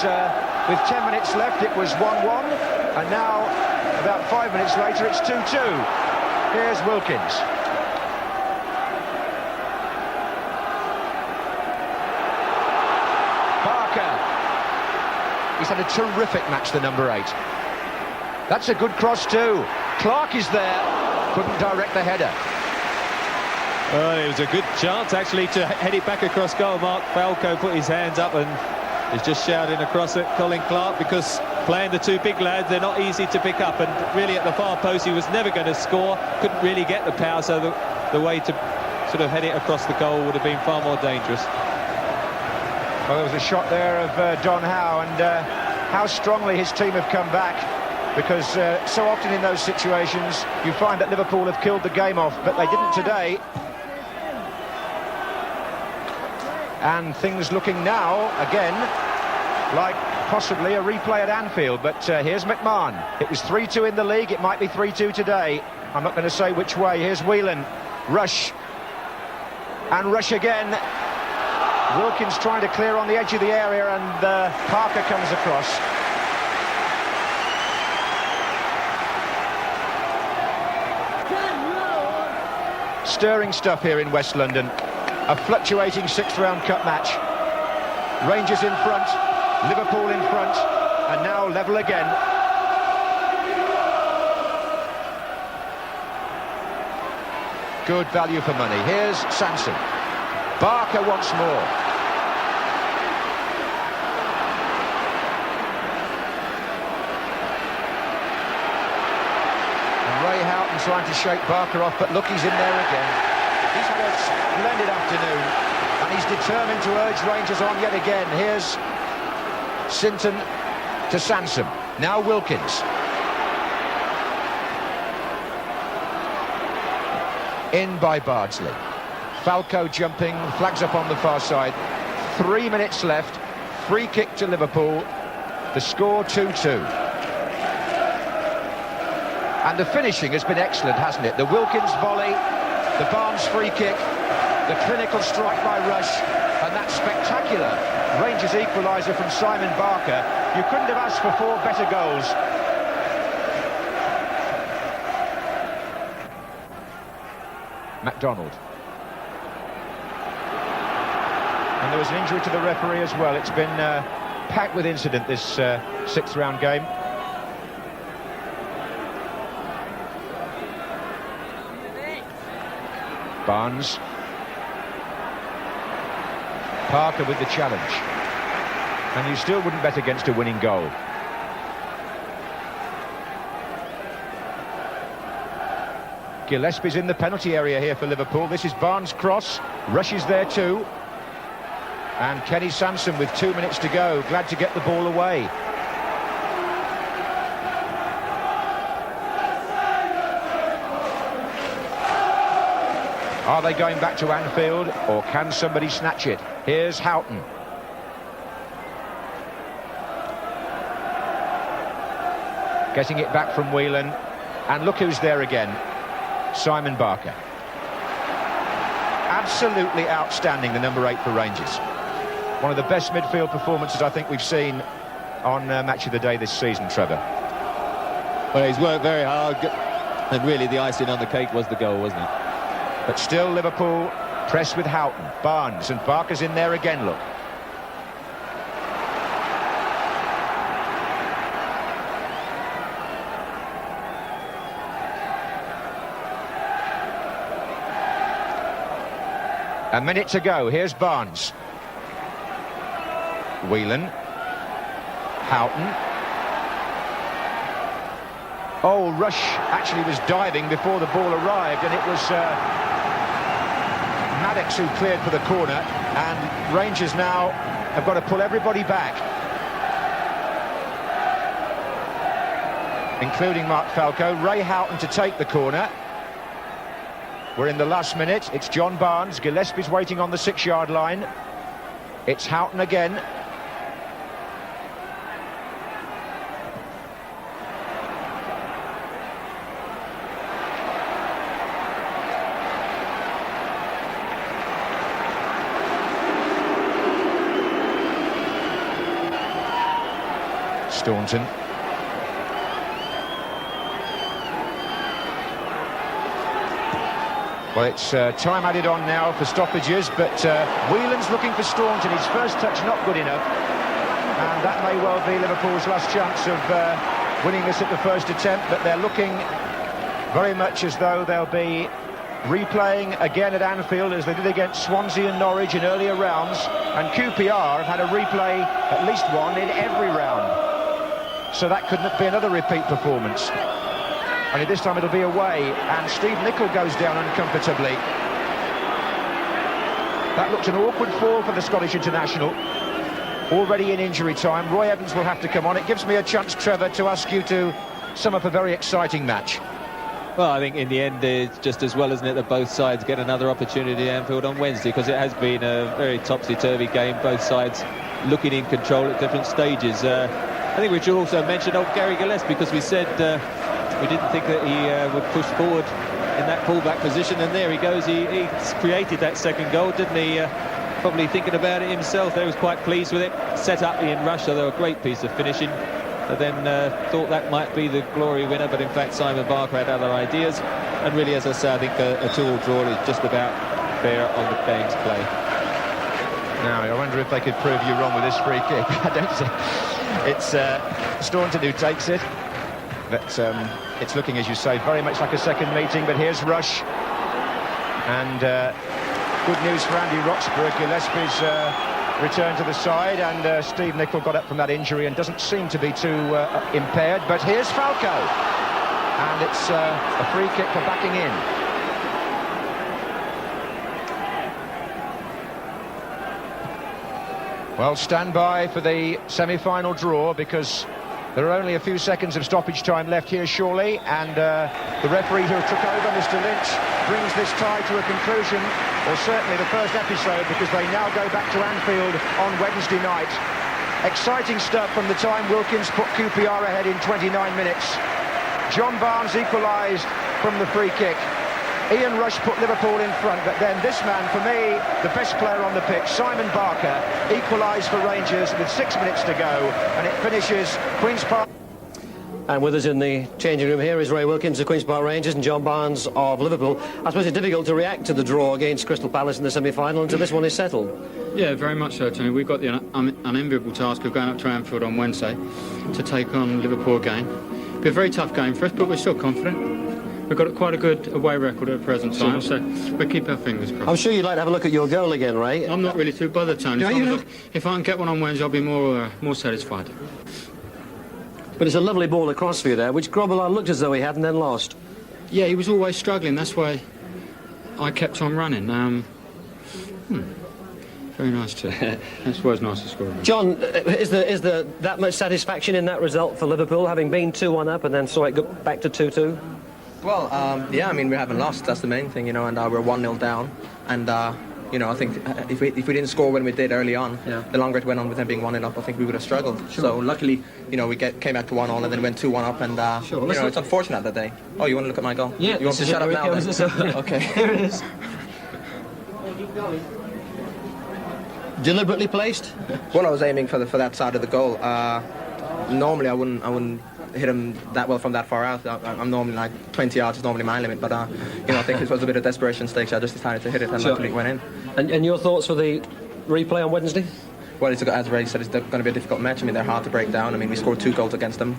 with 10 minutes left it was 1-1, and now about 5 minutes later it's 2-2. Here's Wilkins. Barker. He's had a terrific match, the number 8. That's a good cross too. Clark is there, couldn't direct the header. It was a good chance actually to head it back across goal. Mark Falco put his hands up and is just shouting across at Colin Clark, because playing the two big lads, they're not easy to pick up, and really at the far post he was never going to score, couldn't really get the power, so the way to sort of head it across the goal would have been far more dangerous. Well, there was a shot there of Don Howe, and how strongly his team have come back, because so often in those situations you find that Liverpool have killed the game off, but they didn't today. And things looking now, again, like possibly a replay at Anfield. But here's McMahon. It was 3-2 in the league. It might be 3-2 today. I'm not going to say which way. Here's Whelan. Rush. And Rush again. Wilkins trying to clear on the edge of the area, and Parker comes across. Stirring stuff here in West London. A fluctuating sixth-round cup match. Rangers in front, Liverpool in front, and now level again. Good value for money. Here's Sanson. Barker once more. And Ray Houghton trying to shake Barker off, but look, he's in there again. He's had a splendid afternoon, and he's determined to urge Rangers on yet again. Here's Sinton to Sansom. Now Wilkins. In by Bardsley. Falco jumping, flags up on the far side. 3 minutes left. Free kick to Liverpool. The score 2-2. And the finishing has been excellent, hasn't it? The Wilkins volley, the Barnes free kick, the clinical strike by Rush, and that spectacular Rangers equaliser from Simon Barker. You couldn't have asked for 4 better goals. McDonald. And there was an injury to the referee as well. It's been packed with incident, this sixth-round game. Barnes. Parker with the challenge. And you still wouldn't bet against a winning goal. Gillespie's in the penalty area here for Liverpool. This is Barnes' cross. Rush is there too. And Kenny Sansom with 2 minutes to go. Glad to get the ball away. Are they going back to Anfield, or can somebody snatch it? Here's Houghton. Getting it back from Whelan. And look who's there again. Simon Barker. Absolutely outstanding, the number 8 for Rangers. One of the best midfield performances I think we've seen on Match of the Day this season, Trevor. Well, he's worked very hard, and really the icing on the cake was the goal, wasn't it? But still Liverpool press with Houghton, Barnes, and Barker's in there again, look. A minute to go. Here's Barnes. Whelan. Houghton. Oh, Rush actually was diving before the ball arrived, and it was Maddox who cleared for the corner, and Rangers now have got to pull everybody back, including Mark Falco. Ray Houghton to take the corner. We're in the last minute. It's John Barnes. Gillespie's waiting on the 6-yard line. It's Houghton again. Staunton. Well, it's time added on now for stoppages, but Whelan's looking for Staunton. His first touch not good enough, and that may well be Liverpool's last chance of winning this at the first attempt, but they're looking very much as though they'll be replaying again at Anfield as they did against Swansea and Norwich in earlier rounds, and QPR have had a replay, at least one, in every round. So that could be another repeat performance. Only this time it'll be away, and Steve Nicol goes down uncomfortably. That looked an awkward fall for the Scottish international. Already in injury time. Roy Evans will have to come on. It gives me a chance, Trevor, to ask you to sum up a very exciting match. Well, I think in the end it's just as well, isn't it, that both sides get another opportunity at Anfield on Wednesday, because it has been a very topsy-turvy game, both sides looking in control at different stages. I think we should also mention Gary Gillespie, because we said we didn't think that he would push forward in that fullback position, and there he goes. He created that second goal, didn't he? Probably thinking about it himself there. He was quite pleased with it. Set up Ian Rush, although a great piece of finishing. But then thought that might be the glory winner, but in fact Simon Barker had other ideas. And really, as I say, I think a 2-2 draw is just about fair on the game's play. Now, I wonder if they could prove you wrong with this free kick. I don't see. It's Staunton who takes it. But it's looking, as you say, very much like a second meeting. But here's Rush. And good news for Andy Roxburgh. Gillespie's return to the side, and Steve Nicol got up from that injury and doesn't seem to be too impaired. But here's Falco. And it's a free kick for backing in. Well, stand by for the semi-final draw, because there are only a few seconds of stoppage time left here, surely, and the referee who took over, Mr. Lynch, brings this tie to a conclusion, or certainly the first episode, because they now go back to Anfield on Wednesday night. Exciting stuff from the time Wilkins put QPR ahead in 29 minutes. John Barnes equalised from the free kick. Ian Rush put Liverpool in front, but then this man, for me, the best player on the pitch, Simon Barker, equalised for Rangers with 6 minutes to go, and it finishes Queen's Park. And with us in the changing room here is Ray Wilkins of Queen's Park Rangers and John Barnes of Liverpool. I suppose it's difficult to react to the draw against Crystal Palace in the semi-final until this one is settled. Yeah, very much so, Tony. We've got the unenviable task of going up to Anfield on Wednesday to take on Liverpool again. It'll be a very tough game for us, but we're still confident. We've got quite a good away record at the present time, so we'll keep our fingers crossed. I'm sure you'd like to have a look at your goal again, Ray. I'm not really too bothered, Tony. If I can get one on Wednesday, I'll be more satisfied. But it's a lovely ball across for you there, which Grobbelaar looked as though he had and then lost. Yeah, he was always struggling. That's why I kept on running. Very nice too. That's why it's nice to score. John, is there that much satisfaction in that result for Liverpool, having been 2-1 up and then saw it go back to 2-2? Well, yeah, I mean, we haven't lost. That's the main thing, you know, and we're 1-0 down. And, you know, I think if we didn't score when we did early on, the longer it went on with them being 1-0 up, I think we would have struggled. Sure. So luckily, you know, we came back to 1-1 and then went 2-1 up, and you know, it's unfortunate that day. Oh, you want to look at my goal? Yeah. You want to shut up now? Then? Okay. Here it is. Deliberately placed? Well, I was aiming for that side of the goal. Normally, I wouldn't hit him that well from that far out. I'm normally like 20 yards is normally my limit, but you know, I think it was a bit of desperation stakes. I just decided to hit it and luckily it went in. And your thoughts for the replay on Wednesday? Well, as Ray said, it's going to be a difficult match. I mean, they're hard to break down. I mean, we scored 2 goals against them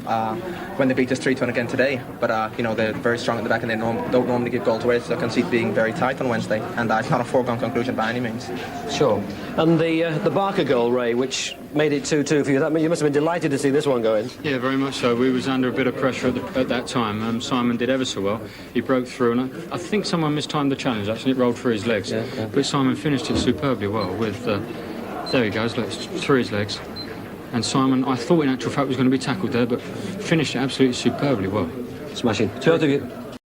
when they beat us 3-2 again today. But, you know, they're very strong at the back and they don't normally give goals away, so I can see it being very tight on Wednesday. And it's not a foregone conclusion by any means. Sure. And the Barker goal, Ray, which made it 2-2 for you, you must have been delighted to see this one go in. Yeah, very much so. We was under a bit of pressure at that time. Simon did ever so well. He broke through, and I think someone mistimed the challenge, actually. It rolled through his legs. Yeah. But Simon finished it superbly well with... there he goes, look, it's through his legs. And Simon, I thought in actual fact was going to be tackled there, but finished it absolutely superbly well. Smashing. To both of you.